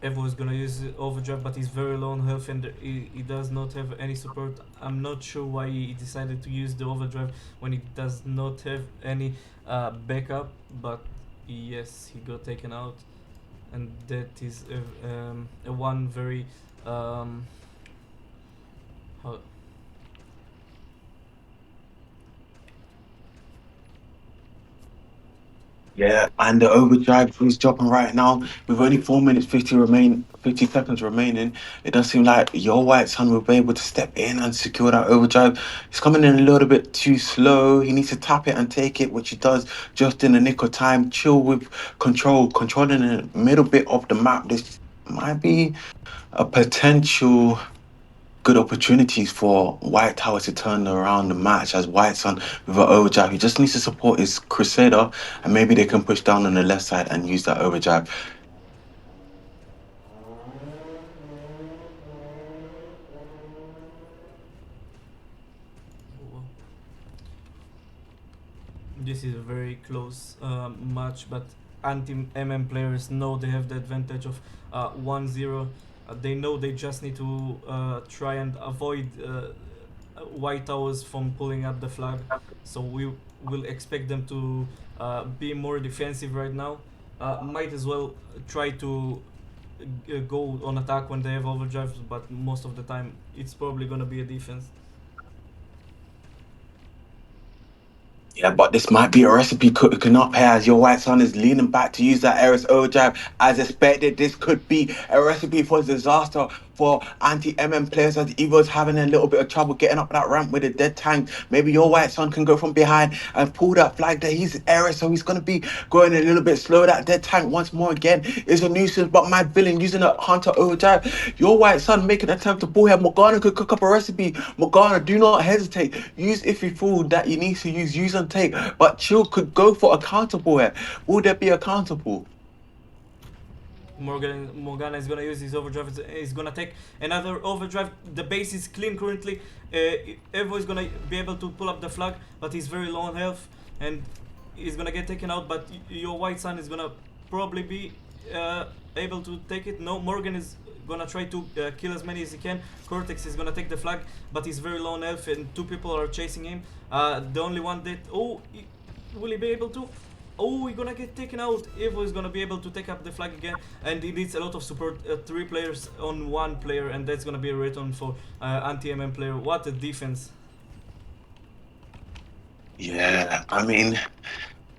Evo is gonna use overdrive, but he's very low on health and he does not have any support. I'm not sure why he decided to use the overdrive when he does not have any backup. But yes, he got taken out, and that is a one very um, how, Yeah, and the overdrive is dropping right now. With only 4 minutes 50 seconds remaining, it does seem like your White Sun will be able to step in and secure that overdrive. He's coming in a little bit too slow. He needs to tap it and take it, which he does just in the nick of time. Chill with controlling the middle bit of the map. This might be a potential good opportunities for White Tower to turn around the match as White Sun with an overdrive. He just needs to support his Crusader and maybe they can push down on the left side and use that overdrive. this is a very close match, but anti-MM players know they have the advantage of 1-0. They know they just need to try and avoid White Towers from pulling up the flag. So we will expect them to be more defensive right now. Might as well try to go on attack when they have overdrives, but most of the time it's probably gonna be a defense. Yeah, but this might be a recipe cooking up here as your white son is leaning back to use that Eris overdrive. As expected, this could be a recipe for disaster for anti-MM players as Evo's having a little bit of trouble getting up that ramp with a dead tank. Maybe your white son can go from behind and pull that flag there. He's Eris, so he's going to be going a little bit slow. That dead tank once more again is a nuisance, but my villain using a Hunter overdrive. Your white son making an attempt to pull here. Morgana could cook up a recipe. Morgana, do not hesitate. Use if you feel that you need to use and take. But Chill could go for a counter ball here. Will there be a counter ball? Morgana is gonna use his overdrive. He's gonna take another overdrive. The base is clean currently. Evo is gonna be able to pull up the flag, but he's very low on health and he's gonna get taken out. But your white sun is gonna probably be able to take it. No, Morgan is gonna try to kill as many as he can. Cortex is gonna take the flag, but he's very low on health and two people are chasing him. The only one that will he be able to? Oh, we're gonna get taken out. Evo is gonna be able to take up the flag again, and it needs a lot of support. Three players on one player, and that's gonna be a return for anti-MM player. What a defense! Yeah, I mean,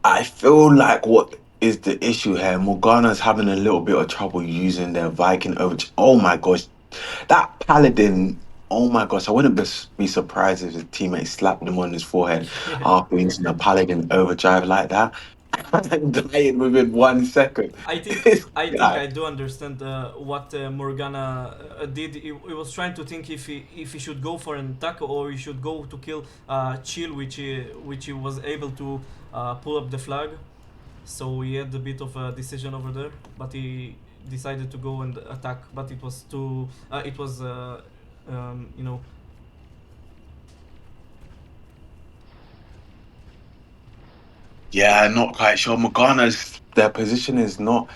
I feel like what is the issue here? Morgana's having a little bit of trouble using their Viking over. Oh my gosh, that Paladin. Oh my gosh, I wouldn't be surprised if his teammate slapped him on his forehead Yeah. after using a Paladin overdrive like that. Dying within 1 second. I think This I think guy. I do understand what Morgana did. He was trying to think if he should go for an attack or he should go to kill Chill, which he was able to pull up the flag. So he had a bit of a decision over there, but he decided to go and attack. But it was too. It was you know. Yeah, not quite sure. Morgana's their position is not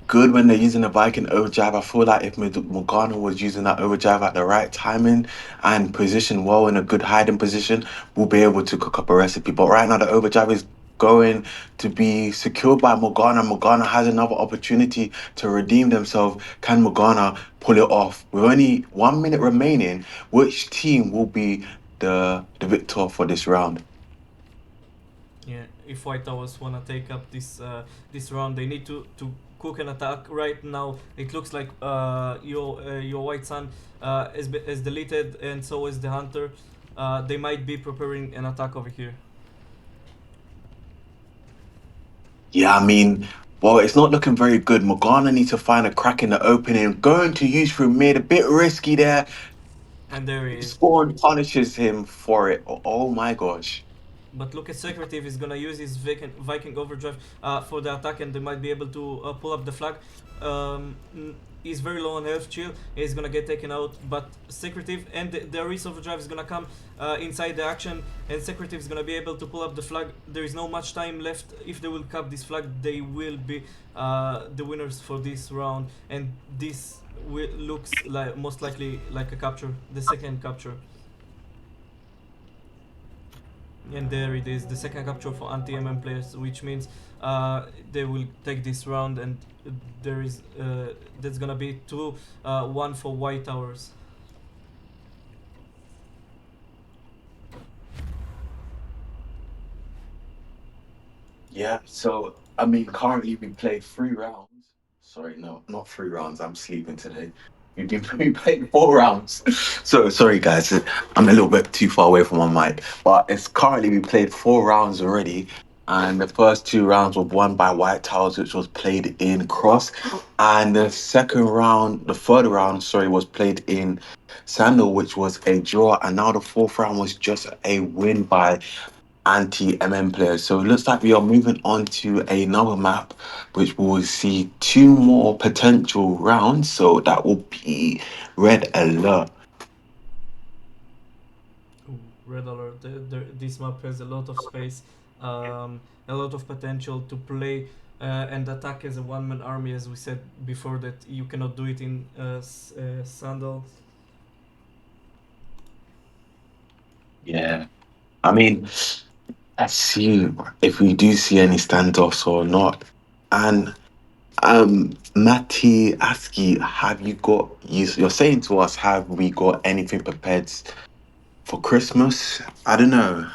good when they're using a Viking overdrive. I feel like if Morgana was using that overdrive at the right timing and positioned well in a good hiding position, we'll be able to cook up a recipe. But right now, the overdrive is going to be secured by Morgana. Morgana has another opportunity to redeem themselves. Can Morgana pull it off? With only 1 minute remaining, which team will be the victor for this round? Yeah, if White Towers wanna take up this round, they need to cook an attack right now. It looks like your White Sun is deleted, and so is the Hunter. They might be preparing an attack over here. Yeah, I mean, well, it's not looking very good. Morgana needs to find a crack in the opening. Going to use through mid, a bit risky there. And there he is. Spawn punishes him for it. Oh my gosh. But look at Secretive is gonna use his Viking overdrive for the attack, and they might be able to pull up the flag. He's very low on health. Chill. He's gonna get taken out, but Secretive and the Reese overdrive is gonna come inside the action, and Secretive is gonna be able to pull up the flag. There is no much time left. If they will cap this flag, they will be the winners for this round, and this looks like most likely like a capture, the second capture. And there it is, the second capture for anti-MM players, which means they will take this round, and there is that's gonna be 2-1 for White Towers. Yeah, so I mean, currently we played 3 rounds. Sorry, no, not 3 rounds. I'm sleeping today. We played 4 rounds. So sorry, guys. I'm a little bit too far away from my mic, but it's currently we played 4 rounds already, and the first 2 rounds were won by White Towers, which was played in Cross, and the second round, the third round, sorry, was played in Sandal, which was a draw, and now the fourth round was just a win by anti-MM players. So it looks like we are moving on to another map, which will see 2 more potential rounds. So that will be Red Alert. Ooh, red alert! This map has a lot of space, a lot of potential to play and attack as a one-man army, as we said before. That you cannot do it in Sandal. Yeah. I mean, let's see if we do see any standoffs or not. And Matty Aski, have you got you're saying to us, have we got anything prepared For Christmas, I don't know.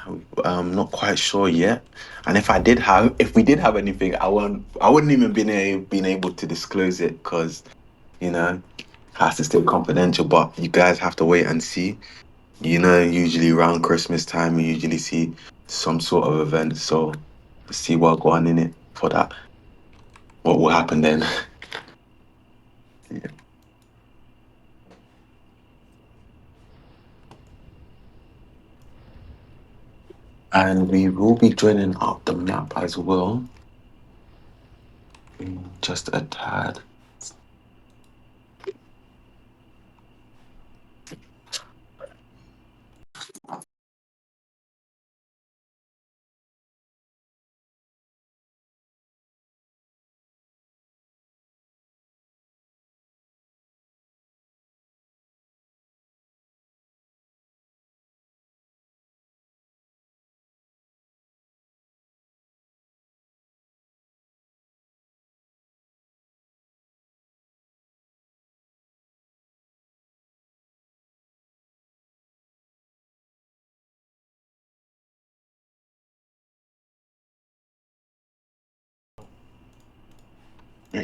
I'm not quite sure yet. And if we did have anything, I wouldn't even been able to disclose it because you know has to stay confidential. But you guys have to wait and see. Usually around Christmas time, you usually see some sort of event. So let's see what go on in it for that. What will happen then? Yeah. And we will be joining up the map as well. Just a tad.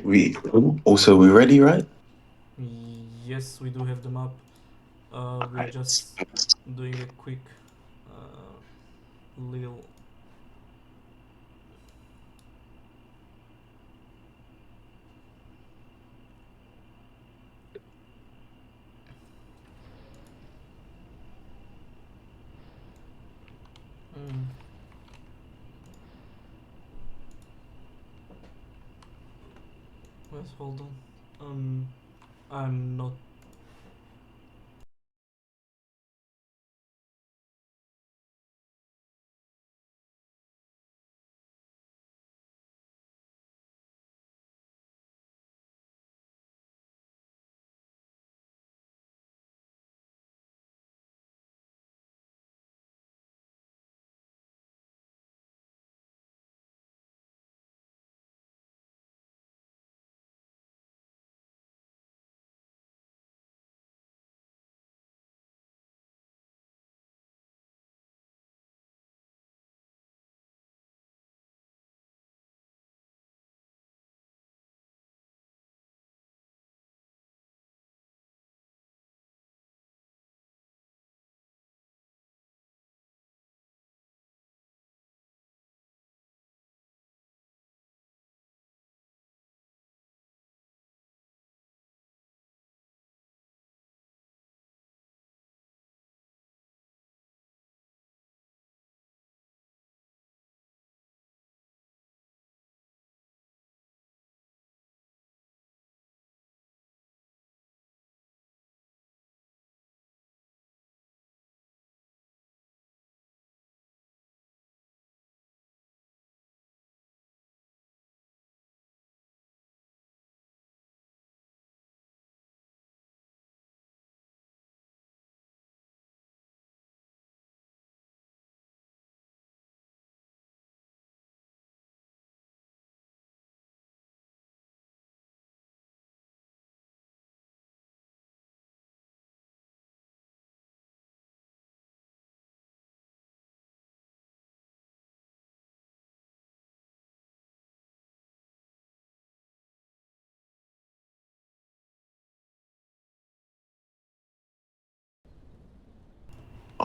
We also we ready, right? Yes, we do have the map. We are just doing a quick little. Mm, let's hold on. I'm not.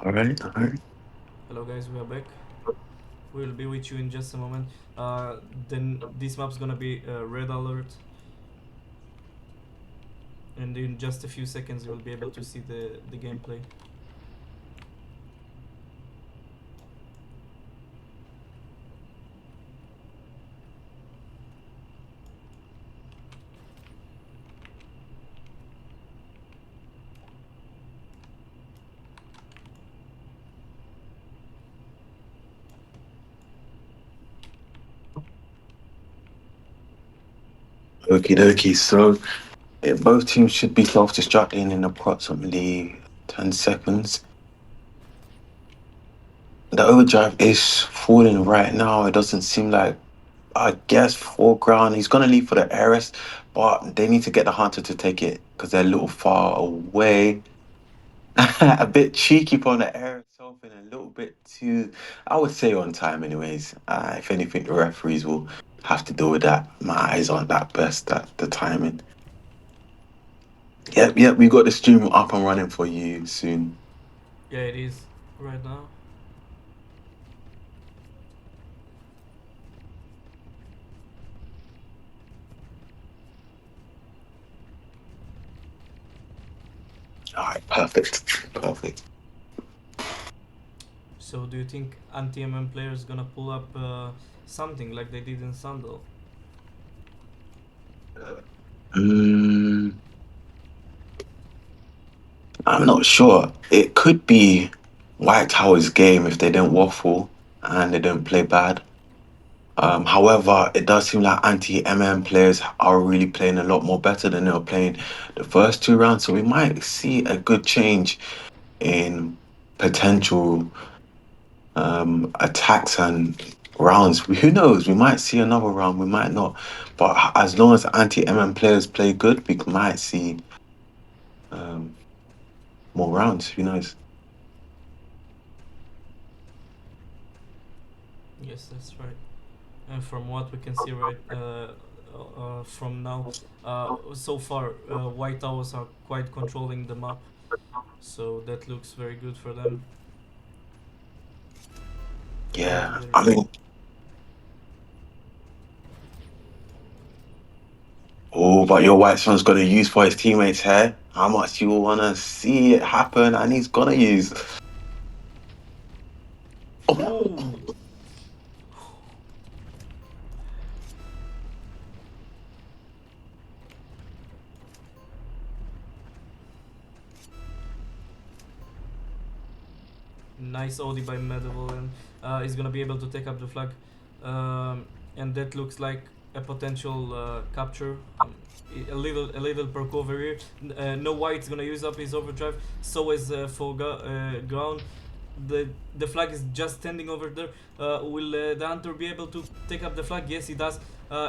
All right, all right. Hello, guys. We are back. We'll be with you in just a moment. Then this map's gonna be red alert, and in just a few seconds you will be able to see the gameplay. Okie dokie. So both teams should be self-destructing in approximately 10 seconds. The overdrive is falling right now. It doesn't seem like, I guess, foreground. He's going to leave for the heiress, but they need to get the hunter to take it because they're a little far away. A bit cheeky from the air itself and a little bit too, I would say, on time, anyways. If anything, the referees will have to deal with that. My eyes aren't that best at the timing. Yep, yep, we got the stream up and running for you soon. Yeah, it is right now. All right, perfect, perfect. So do you think anti-MM players gonna pull up something like they did in Sandal? Mm, I'm not sure. It could be White Tower's game if they don't waffle and they don't play bad. However, it does seem like anti-MM players are really playing a lot more better than they were playing the first two rounds. So we might see a good change in potential attacks and rounds. Who knows? We might see another round, we might not. But as long as anti-MM players play good, we might see um, more rounds. Who knows? Yes, that's right. And from what we can see right from now, so far, White Towers are quite controlling the map, so that looks very good for them. And Yeah, there I is mean, oh, but your White Swan's got to use for his teammates here. How much you want to see it happen, and he's gonna use. Oh, oh, nice OD by Medieval, and he's gonna be able to take up the flag, and that looks like a potential capture. A little perk over here. No White's gonna use up his overdrive. So is ground. The flag is just standing over there. Will the hunter be able to take up the flag? Yes, he does.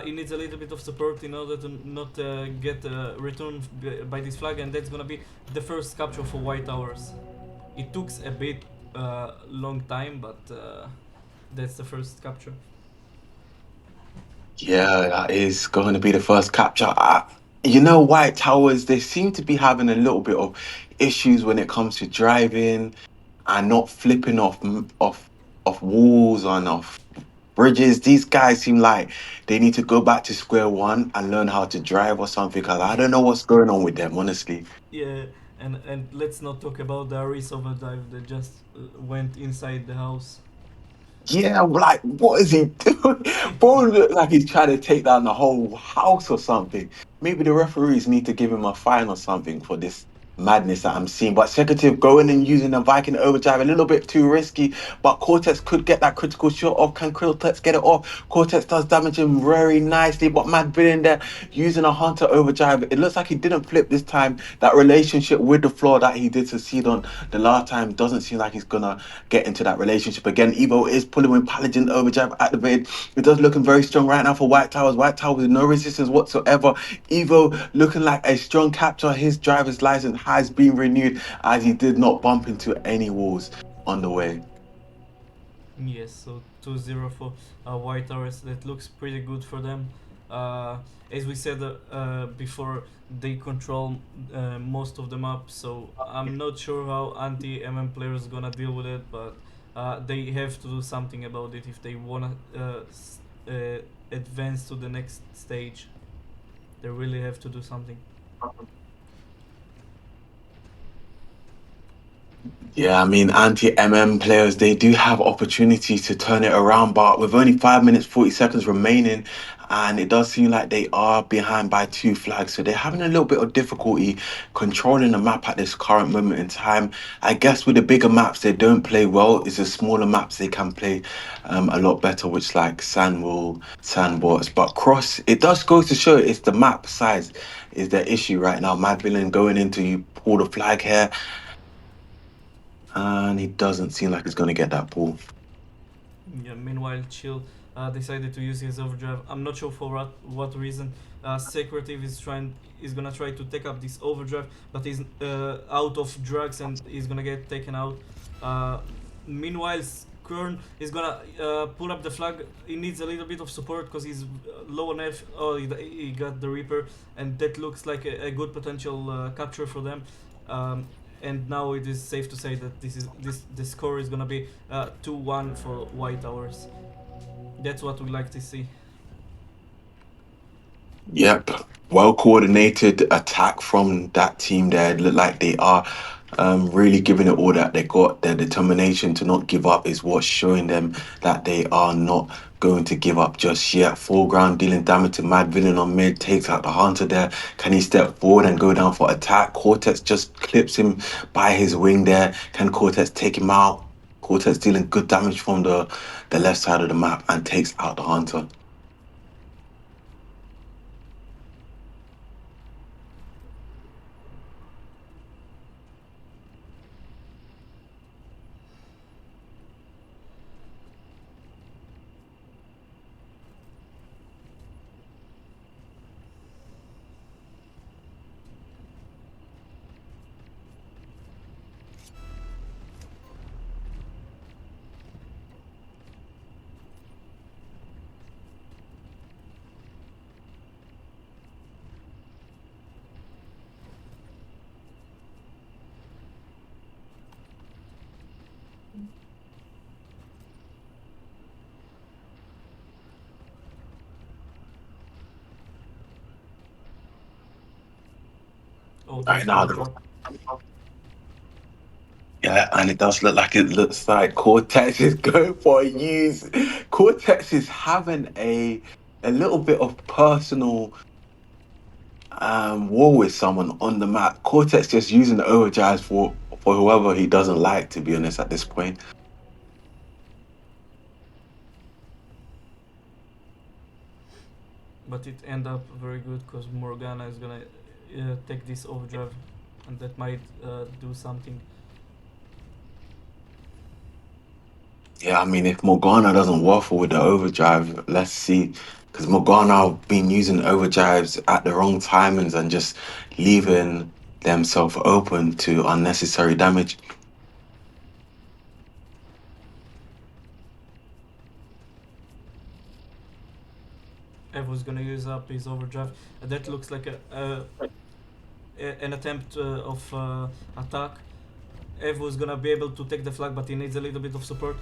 He needs a little bit of support in order to not get returned by this flag, and that's gonna be the first capture for White Towers. It took a bit long time, but that's the first capture. yeah, that is going to be the first capture. You know, White Towers, they seem to be having a little bit of issues when it comes to driving and not flipping off walls and off bridges. These guys seem like they need to go back to square one and learn how to drive or something. Because I don't know what's going on with them, honestly. Yeah, and let's not talk about the Aris overdrive that just went inside the house. Yeah, I'm like, what is he doing? Bro look like he's trying to take down the whole house or something. Maybe the referees need to give him a fine or something for this madness that I'm seeing. But Sekativ going and using the Viking overdrive a little bit too risky. But Cortex could get that critical shot off. Can Cortex get it off? Cortex does damage him very nicely. But Mad Villain there using a Hunter overdrive. It looks like he didn't flip this time. That relationship with the floor that he did succeed on the last time doesn't seem like he's gonna get into that relationship again. Evo is pulling with Paladin overdrive activated. It does looking very strong right now for White Towers. White Towers with no resistance whatsoever. Evo looking like a strong capture. His driver's license has been renewed as he did not bump into any walls on the way. Yes, so 2-0 for White Towers. That looks pretty good for them. Uh, as we said before, they control most of the map, so I'm not sure how anti-MM players gonna deal with it, but they have to do something about it if they wanna advance to the next stage. They really have to do something. Yeah, I mean, anti-MM players, they do have opportunities to turn it around, but with only 5 minutes, 40 seconds remaining, and it does seem like they are behind by two flags. So they're having a little bit of difficulty controlling the map at this current moment in time. I guess with the bigger maps, they don't play well. It's the smaller maps they can play a lot better, which like Sandwall, Sandbox. But Cross, it does go to show it's the map size is the issue right now. Mad Villain going into you pull the flag here and he doesn't seem like he's going to get that ball. Yeah, meanwhile, Chill decided to use his overdrive. I'm not sure for what reason. Secretive is gonna try to take up this overdrive, but he's out of drugs and he's gonna get taken out. Uh, Meanwhile, Kern is gonna pull up the flag. He needs a little bit of support because he's low on F. Oh, he got the Reaper, and that looks like a good potential capture for them. Um, and now it is safe to say that the score is gonna be 2-1 for White Towers. That's what we like to see. Yep. Well coordinated attack from that team there. Look like they are really giving it all that they got. Their determination to not give up is what's showing them that they are not going to give up just yet. Foreground dealing damage to Mad Villain on mid, takes out the Hunter there. Can he step forward and go down for attack? Cortex just clips him by his wing there. Can Cortex take him out? Cortex dealing good damage from the left side of the map and takes out the Hunter. Oh, Right there's the now, overdrive. yeah, and it does look like it looks like Cortex is going for a use. Cortex is having a little bit of personal war with someone on the map. Cortex just using the overdrives for whoever he doesn't like, to be honest, at this point. But it end up very good because Morgana is gonna take this overdrive, and that might do something. Yeah, I mean, if Morgana doesn't waffle with the overdrive, let's see. Because Morgana been using overdrives at the wrong timings and just leaving themselves open to unnecessary damage. Ev was gonna use up his overdrive. That looks like an attempt of attack. Ev was gonna be able to take the flag, but he needs a little bit of support.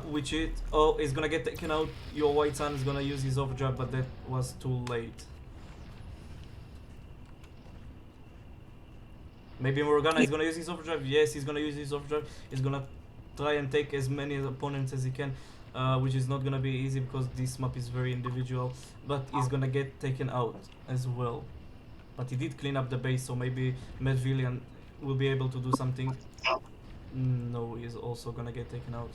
Which it oh, he's gonna get taken out. Your White Sun is gonna use his overdrive, but that was too late. Maybe Morgana is gonna use his overdrive. Yes, he's gonna use his overdrive. He's gonna try and take as many opponents as he can, which is not gonna be easy because this map is very individual. But he's gonna get taken out as well. But he did clean up the base, so maybe Medvillian will be able to do something. No, he's also gonna get taken out.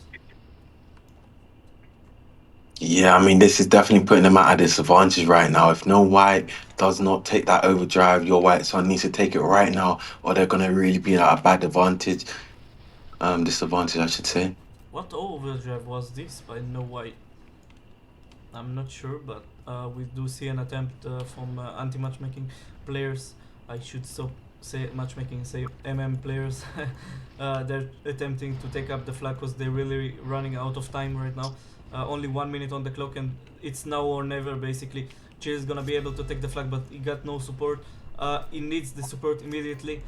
Yeah, I mean, this is definitely putting them at a disadvantage right now. If no white does not take that overdrive, your white son needs to take it right now, or they're gonna really be at a bad advantage. Disadvantage, I should say. What overdrive was this by No White? I'm not sure, but we do see an attempt from anti-matchmaking players. I should stop say matchmaking, say players. They're attempting to take up the flag because they're really running out of time right now. Only 1 minute on the clock, and it's now or never basically. Chill is gonna be able to take the flag, but he got no support. He needs the support immediately.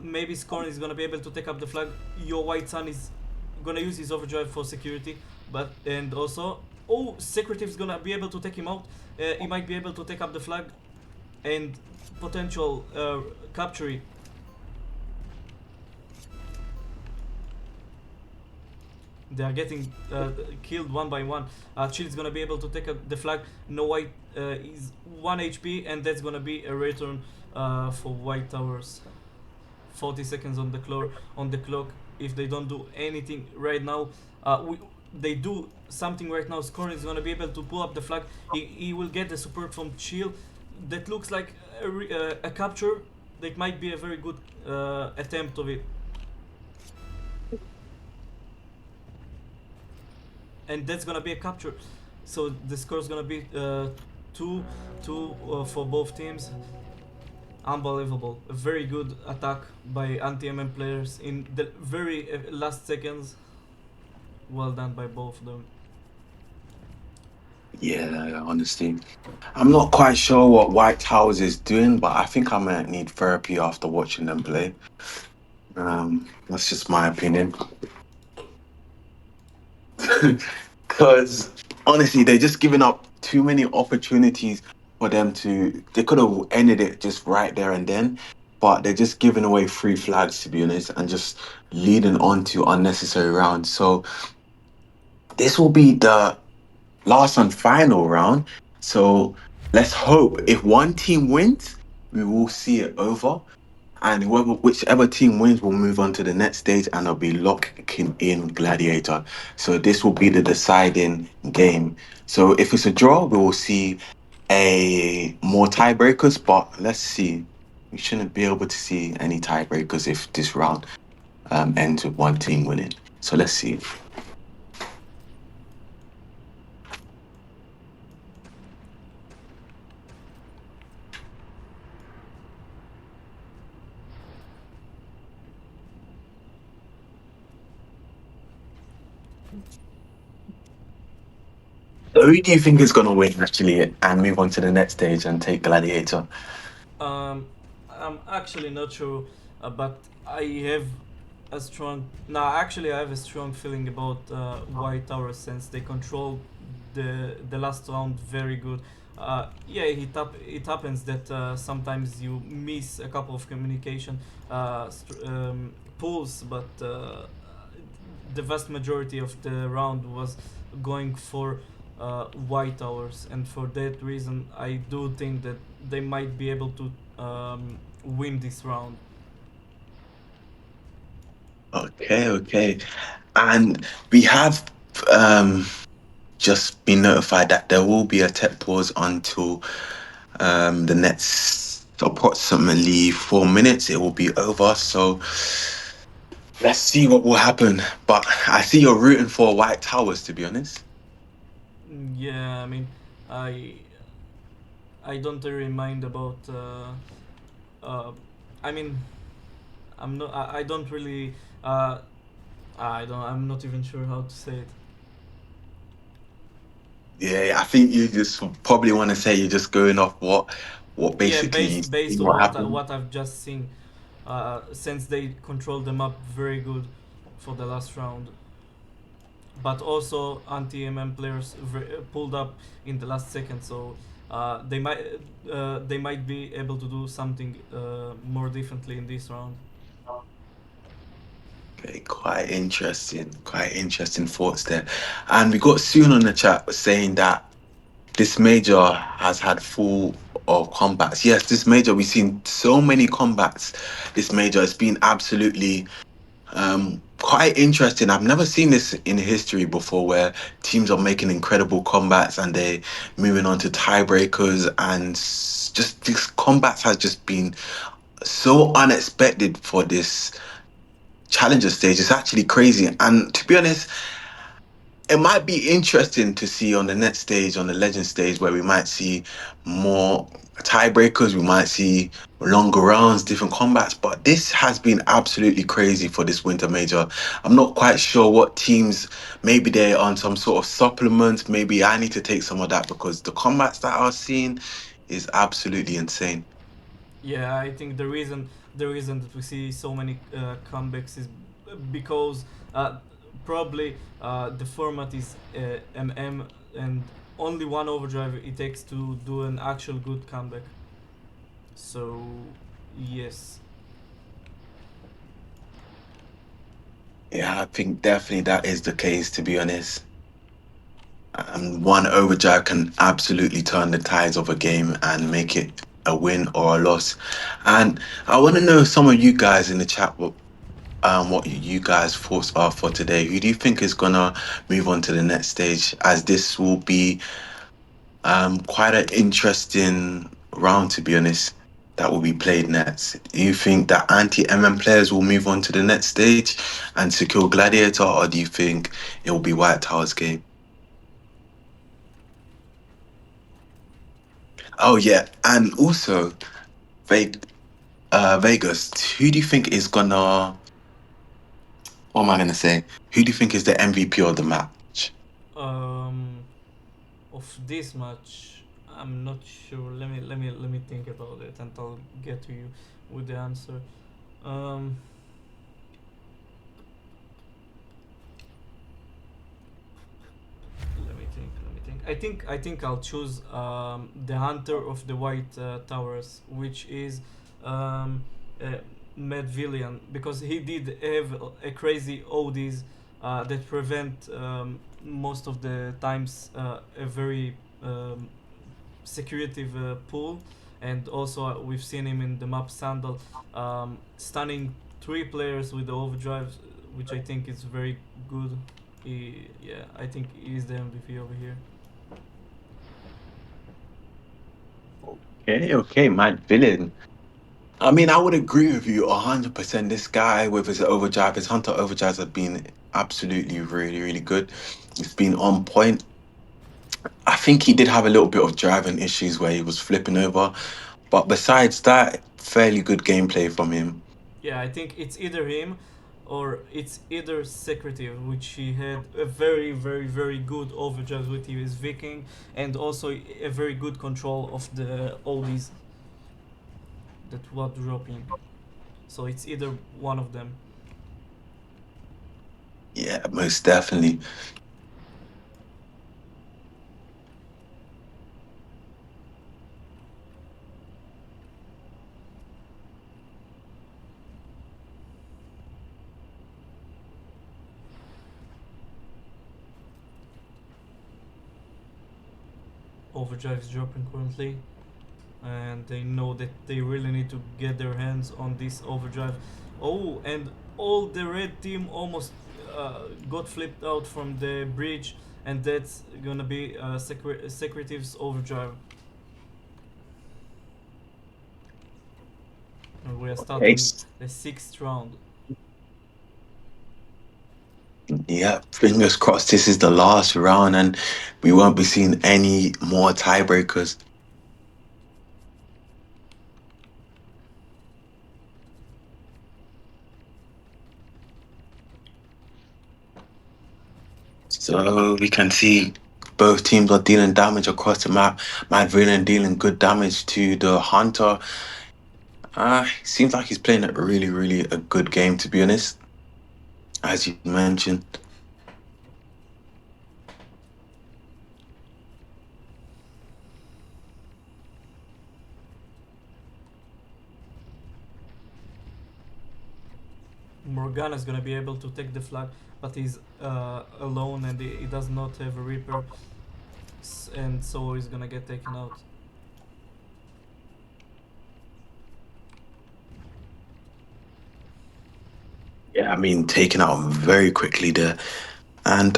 Maybe Scorn is gonna be able to take up the flag. Your White Sun is gonna use his overdrive for security, but and also, oh, Secretive is gonna be able to take him out. He might be able to take up the flag and potential capture it. They are getting killed one by one. Chill is gonna be able to take up the flag. No White is 1 HP, and that's gonna be a return for White Towers. 40 seconds on the clock. If they don't do anything right now, they do something right now. Scorn is gonna be able to pull up the flag. He will get the support from Chill. That looks like a capture. That might be a very good attempt of it. And that's gonna be a capture. So the score is gonna be two, for both teams. Unbelievable. A very good attack by anti-MM players in the very last seconds. Well done by both of them. Yeah, honestly. I'm not quite sure what White Towers is doing, but I think I might need therapy after watching them play. That's just my opinion. Because honestly, they're just giving up too many opportunities for them to. They could have ended it just right there and then, but they're just giving away free flags, to be honest, and just leading on to unnecessary rounds. So this will be the last and final round. So let's hope if one team wins, we will see it over. And whichever team wins will move on to the next stage and they'll be locking in Gladiator. So this will be the deciding game. So if it's a draw, we will see a more tiebreakers, but let's see. We shouldn't be able to see any tiebreakers if this round ends with one team winning. So let's see. So who do you think is going to win actually and move on to the next stage and take Gladiator? Um, I'm actually not sure, but I have a strong. No, actually, I have a strong feeling about White Tower since they control the last round very good. Yeah, it happens that sometimes you miss a couple of communication pulls, but the vast majority of the round was going for White Towers, and for that reason, I do think that they might be able to win this round. Okay, okay. And we have um, just been notified that there will be a tech pause until the next approximately 4 minutes. It will be over. So let's see what will happen. But I see you're rooting for White Towers, to be honest. Yeah, I mean, I I don't really mind about. Uh, I mean, I'm not. I don't really. Uh, I don't. I'm not even sure how to say it. Yeah, I think you just probably want to say you're just going off what Yeah, basically you see based on what happened. what I've just seen, since they controlled them up very good for the last round, but also anti-MM players pulled up in the last second, so they might be able to do something more differently in this round. Okay, quite interesting thoughts there. And we got Soon on the chat saying that this major has had full of combats. Yes, this major, we've seen so many combats. This major has been absolutely quite interesting. I've never seen this in history before where teams are making incredible combats and they moving on to tiebreakers and just this combats has just been so unexpected for this challenger stage. It's actually crazy. And to be honest, it might be interesting to see on the next stage, on the legend stage, where we might see more tiebreakers, we might see longer rounds, different combats. But this has been absolutely crazy for this winter major. I'm not quite sure what teams, maybe they're on some sort of supplement. Maybe I need to take some of that because the combats that I've seen is absolutely insane. Yeah, I think the reason that we see so many comebacks is because probably the format is MM, and only one overdrive it takes to do an actual good comeback. So yes, Yeah, I think definitely that is the case, to be honest. And one overdrive can absolutely turn the tides of a game and make it a win or a loss. And I want to know some of you guys in the chat what you guys' thoughts are for today. Who do you think is gonna move on to the next stage? As this will be quite an interesting round, to be honest. That will be played next. Do you think that anti-MM players will move on to the next stage and secure Gladiator, or do you think it will be White Tower's game? Oh yeah, and also Vegas. Who do you think is gonna? What am I gonna say? Who do you think is the MVP of the match? Um, of this match, I'm not sure. Let me think about it, and I'll get to you with the answer. Um, Let me think. Let me think. I think I'll choose the Hunter of the White Towers, which is um, uh, Matt Villian, because he did have a crazy ODs that prevent most of the times a very secretive pull, and also we've seen him in the map Sandal stunning three players with the overdrive, which I think is very good. Yeah, I think he's the MVP over here. Okay, okay, Mad Villain. I mean, I would agree with you 100%. This guy with his overdrive, his Hunter overdrives have been absolutely really, really good. It's been on point. I think he did have a little bit of driving issues where he was flipping over, but besides that, fairly good gameplay from him. Yeah, I think it's either him or it's either Secretive, which he had a very, very, very good overdrive with his Viking, and also a very good control of the oldies that were dropping. So it's either one of them. Yeah, most definitely. Overdrive is dropping currently, and they know that they really need to get their hands on this overdrive. Oh, and all the red team almost got flipped out from the bridge, and that's gonna be Secretive's overdrive. And we are starting Ace. the sixth round. Yeah, fingers crossed this is the last round and we won't be seeing any more tiebreakers. So we can see both teams are dealing damage across the map. Mad Villain dealing good damage to the Hunter. Seems like he's playing a really, really a good game to be honest, as you mentioned. Morgana is gonna be able to take the flag, but he's alone and he does not have a Reaper, and so he's gonna get taken out. Yeah, I mean taken out very quickly there. And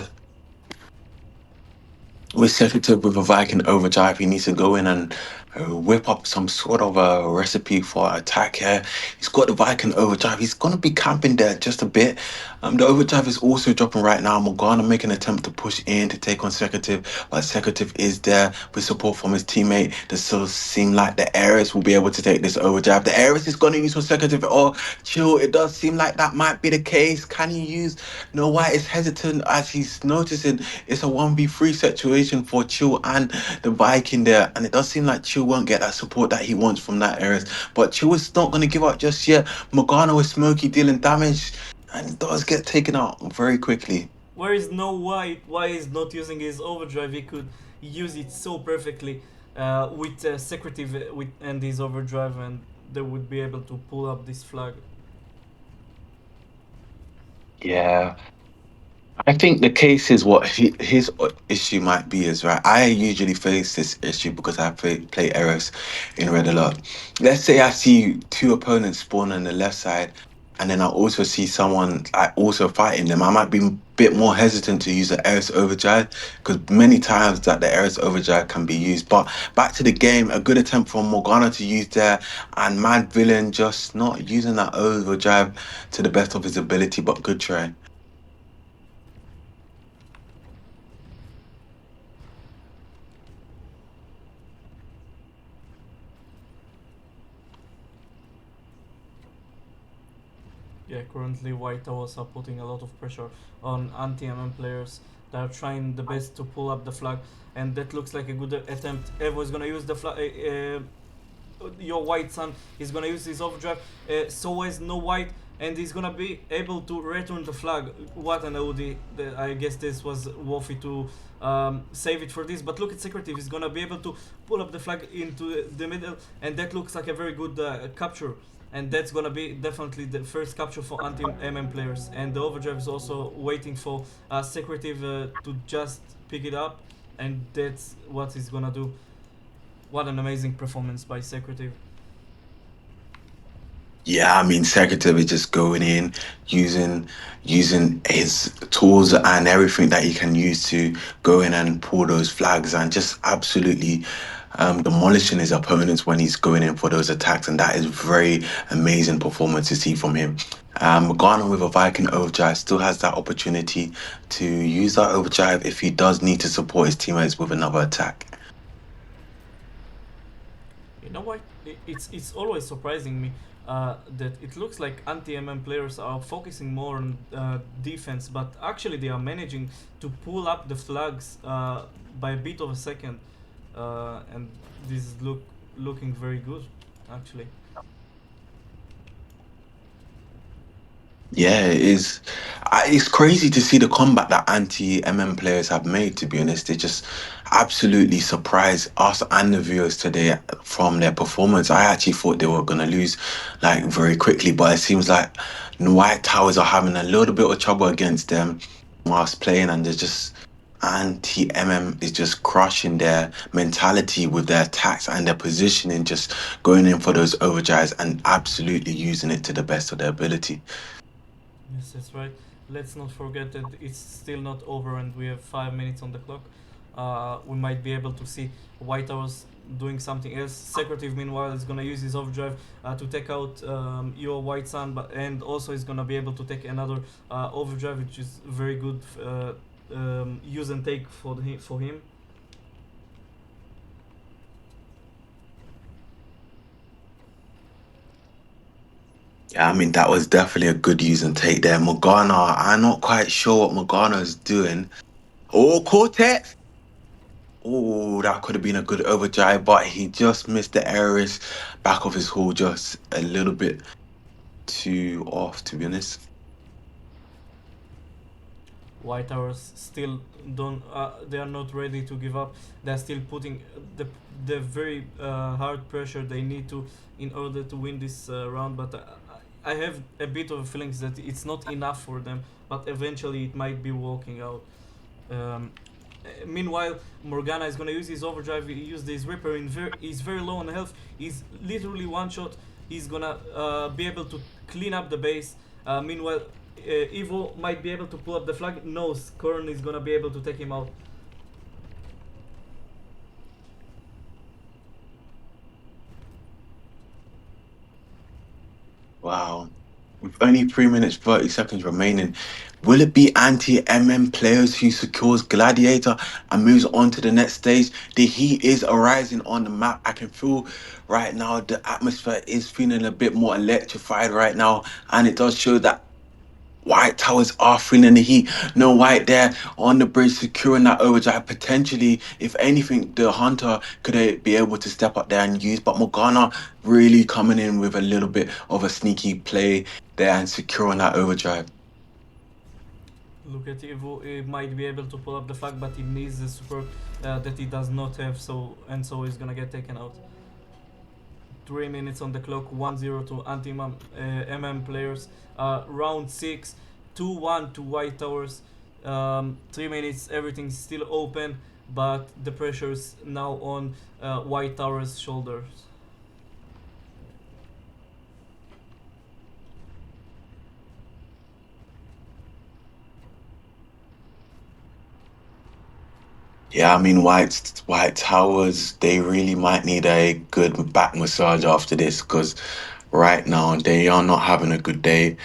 with Secretive with a Viking overdrive, he needs to go in and whip up some sort of a recipe for attack here. He's got the Viking overdrive. He's going to be camping there just a bit. The overdrive is also dropping right now. Morgana making an attempt to push in to take on Secretive, but Secretive is there with support from his teammate. Does still seem like the Ares will be able to take this overdrive. The Ares is going to use for Secretive. Oh, chill. It does seem like that might be the case. Can he use? No, White is hesitant as he's noticing it's a 1v3 situation for Chill and the Viking there. And it does seem like Chill won't get that support that he wants from that area. But Chill is not going to give up just yet. Morgana with Smokey dealing damage and it does get taken out very quickly. Where is no White? Why is not using his overdrive? He could use it so perfectly with Secretive with and his overdrive, and they would be able to pull up this flag. Yeah, I think the case is what his issue might be is right. I usually face this issue because I play Eros in Red Alert. Let's say I see two opponents spawn on the left side, and then I also see someone like also fighting them. I might be a bit more hesitant to use the Eros Overdrive because many times that the Eros Overdrive can be used. But back to the game, a good attempt from Morgana to use there, and Mad Villain just not using that Overdrive to the best of his ability, but good try. Yeah, currently White Towers are putting a lot of pressure on anti-MM players that are trying the best to pull up the flag, and that looks like a good attempt. Evo is gonna use the flag. Your White Sun is gonna use his overdrive. So is no White, and he's gonna be able to return the flag. What an OD! I guess this was worthy to save it for this. But look at Secretive. He's gonna be able to pull up the flag into the middle, and that looks like a very good capture. And that's gonna be definitely the first capture for anti-MM players. And the overdrive is also waiting for Secretive to just pick it up, and that's what he's gonna do. What an amazing performance by Secretive. Yeah, I mean, Secretary just going in, using using his tools and everything that he can use to go in and pull those flags and just absolutely demolishing his opponents when he's going in for those attacks. And that is very amazing performance to see from him. Ghana with a Viking overdrive still has that opportunity to use that overdrive if he does need to support his teammates with another attack. You know what? It's always surprising me that it looks like anti-MM players are focusing more on defense, but actually they are managing to pull up the flags by a bit of a second, and this is looking very good, actually. Yeah, it is. It's crazy to see the comeback that anti-MM players have made, to be honest. They just absolutely surprised us and the viewers today from their performance. I actually thought they were going to lose like very quickly, but it seems like the White Towers are having a little bit of trouble against them whilst playing, and they're just anti-MM is just crushing their mentality with their attacks and their positioning, just going in for those overdrives and absolutely using it to the best of their ability. Yes, that's right. Let's not forget that it's still not over, and we have 5 minutes on the clock. We might be able to see White House doing something else. Secretive, meanwhile, is gonna use his overdrive to take out your White Sun, but and also is gonna be able to take another overdrive, which is very good use and take for him. Yeah, I mean that was definitely a good use and take there. Morgana, I'm not quite sure what Morgana is doing. Oh, Cortex! Oh, that could have been a good overdrive, but he just missed the areas back of his hull just a little bit too off, to be honest. White Towers still don't. They are not ready to give up. They're still putting the very hard pressure they need to in order to win this round. But I have a bit of feelings that it's not enough for them. But eventually it might be working out. Um, Meanwhile, Morgana is gonna use his overdrive. He used his Ripper. He's very low on health. He's literally one shot. He's gonna be able to clean up the base. Meanwhile, Evo might be able to pull up the flag. No, Skorn is gonna be able to take him out. Wow. With only 3 minutes, 30 seconds remaining, will it be anti-MM players who secures Gladiator and moves on to the next stage? The heat is arising on the map. I can feel right now the atmosphere is feeling a bit more electrified right now, and it does show that White Towers are feeling the heat. No White there on the bridge securing that overdrive. Potentially, if anything, the Hunter could be able to step up there and use. But Morgana really coming in with a little bit of a sneaky play there and securing that overdrive. Look at Evo. He might be able to pull up the flag, but he needs the support that he does not have. So he's gonna get taken out. 3 minutes on the clock. 1-0 to anti-MM players. Round six. 2-1 to White Towers. 3 minutes. Everything's still open, but the pressure is now on White Towers' shoulders. Yeah, I mean White Towers, they really might need a good back massage after this because right now they are not having a good day.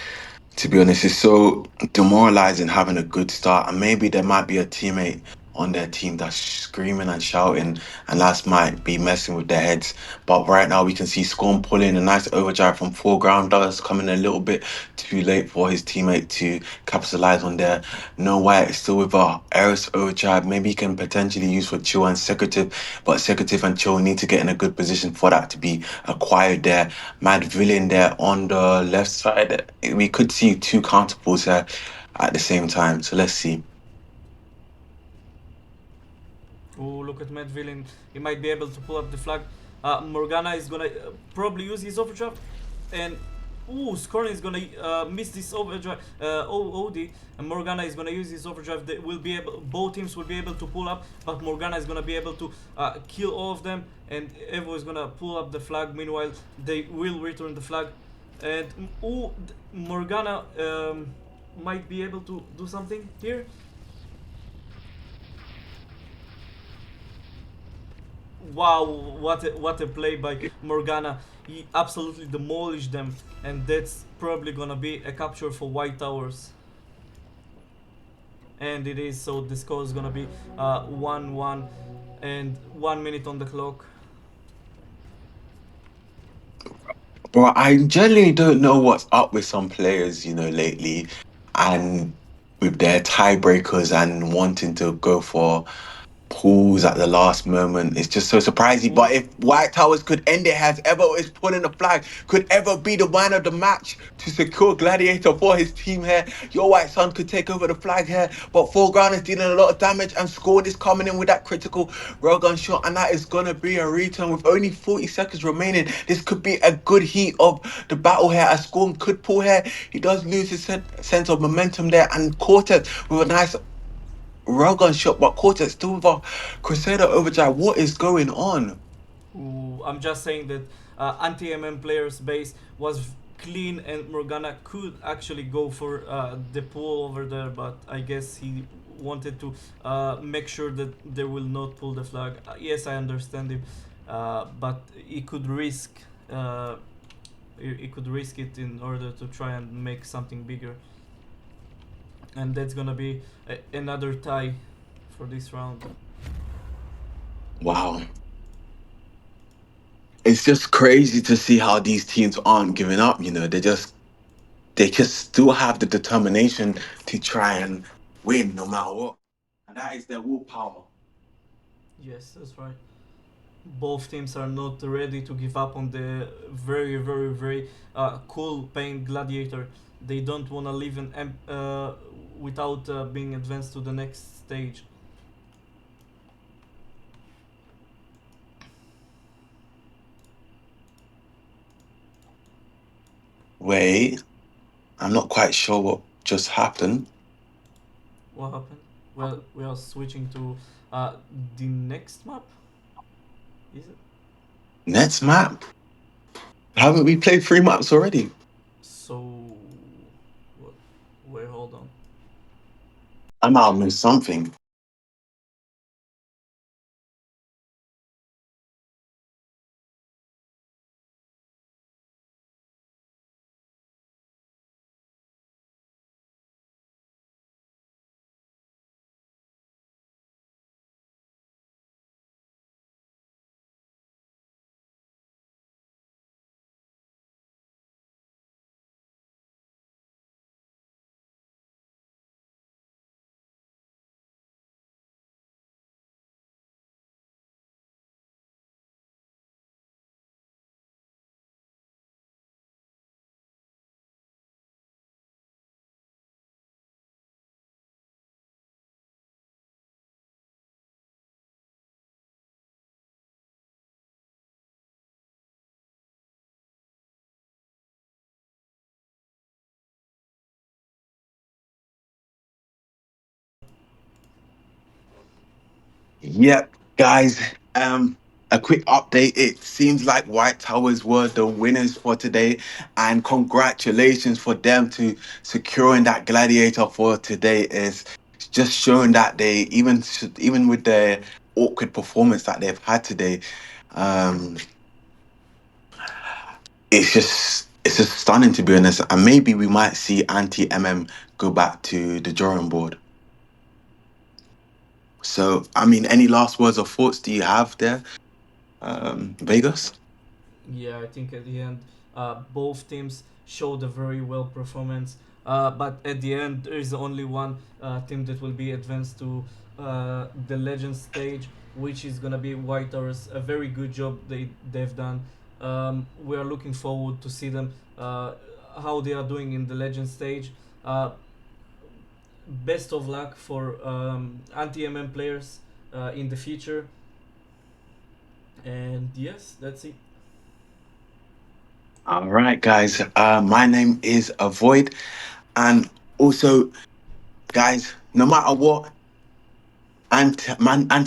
To be honest, it's so demoralizing having a good start, and maybe there might be a teammate on their team that's screaming and shouting, and that might be messing with their heads. But right now, we can see Scorn pulling a nice overdrive from foreground. Does coming a little bit too late for his teammate to capitalize on there. No White still with a Eris overdrive. Maybe he can potentially use for Chill and Secretive, but Secretive and Chill need to get in a good position for that to be acquired there. Mad Villain there on the left side. We could see two counterpulls there at the same time. So let's see. Oh, look at Matt Villain. He might be able to pull up the flag. Morgana is gonna probably use his overdrive, and ooh, Scorn is gonna miss this overdrive. OD, and Morgana is gonna use his overdrive. They will be able, both teams will be able to pull up, but Morgana is gonna be able to kill all of them, and Evo is gonna pull up the flag. Meanwhile, they will return the flag, and ooh, Morgana might be able to do something here. Wow, what a play by Morgana. He absolutely demolished them, and that's probably gonna be a capture for White Towers. And it is, so the score is gonna be 1-1 and 1 minute on the clock. Bro, I generally don't know what's up with some players, lately, and with their tiebreakers and wanting to go for pulls at the last moment. It's just so surprising. But Ooh, if White Towers could end it as ever is pulling the flag, could ever be the man of the match to secure Gladiator for his team here. Your White Sun could take over the flag here, but Foreground is dealing a lot of damage and Scorn is coming in with that critical railgun shot, and that is gonna be a return with only 40 seconds remaining. This could be a good heat of the battle here as Scorn could pull here. He does lose his sense of momentum there, and Cortez with a nice railgun shot, but Cortex still with a Crusader overdrive. What is going on? ooh, I'm just saying that anti-MM player's base was clean, and Morgana could actually go for the pull over there, but I guess he wanted to make sure that they will not pull the flag. Yes, I understand him, but he could risk. He could risk it in order to try and make something bigger, and that's gonna be another tie for this round. Wow. It's just crazy to see how these teams aren't giving up, they just still have the determination to try and win no matter what. And that is their willpower. Yes, that's right. Both teams are not ready to give up on the very, very, very cool paint gladiator. They don't want to leave without being advanced to the next stage. Wait, I'm not quite sure what just happened. What happened? Well, we are switching to uh, the next map. Is it? Next map. Haven't we played 3 maps already? So, what? Wait, hold on. I might have missed something. Yep, guys. A quick update. It seems like White Towers were the winners for today, and congratulations for them to securing that gladiator for today. Is just showing that they even with their awkward performance that they've had today, um, it's just stunning to be honest. And maybe we might see anti MM go back to the drawing board. So, I mean, any last words or thoughts do you have there, Vegas? Yeah, I think at the end, both teams showed a very well performance. But at the end, there is only one team that will be advanced to the Legends stage, which is gonna be White Horse. A very good job they've done. We are looking forward to see them how they are doing in the Legend stage. Uh, Best of luck for anti-MM players in the future. And yes, that's it. All right, guys. My name is Avoid. And also, guys, no matter what, anti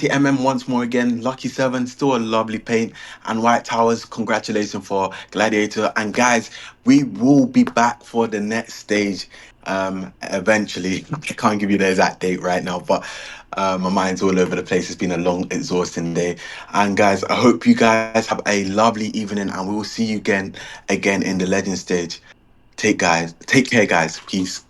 MM once more again. Lucky Seven, still a lovely paint. And White Towers, congratulations for Gladiator. And guys, we will be back for the next stage eventually. I can't give you the exact date right now, but my mind's all over the place. It's been a long, exhausting day. And guys, I hope you guys have a lovely evening and we will see you again in the Legend stage. Take care, guys. Peace.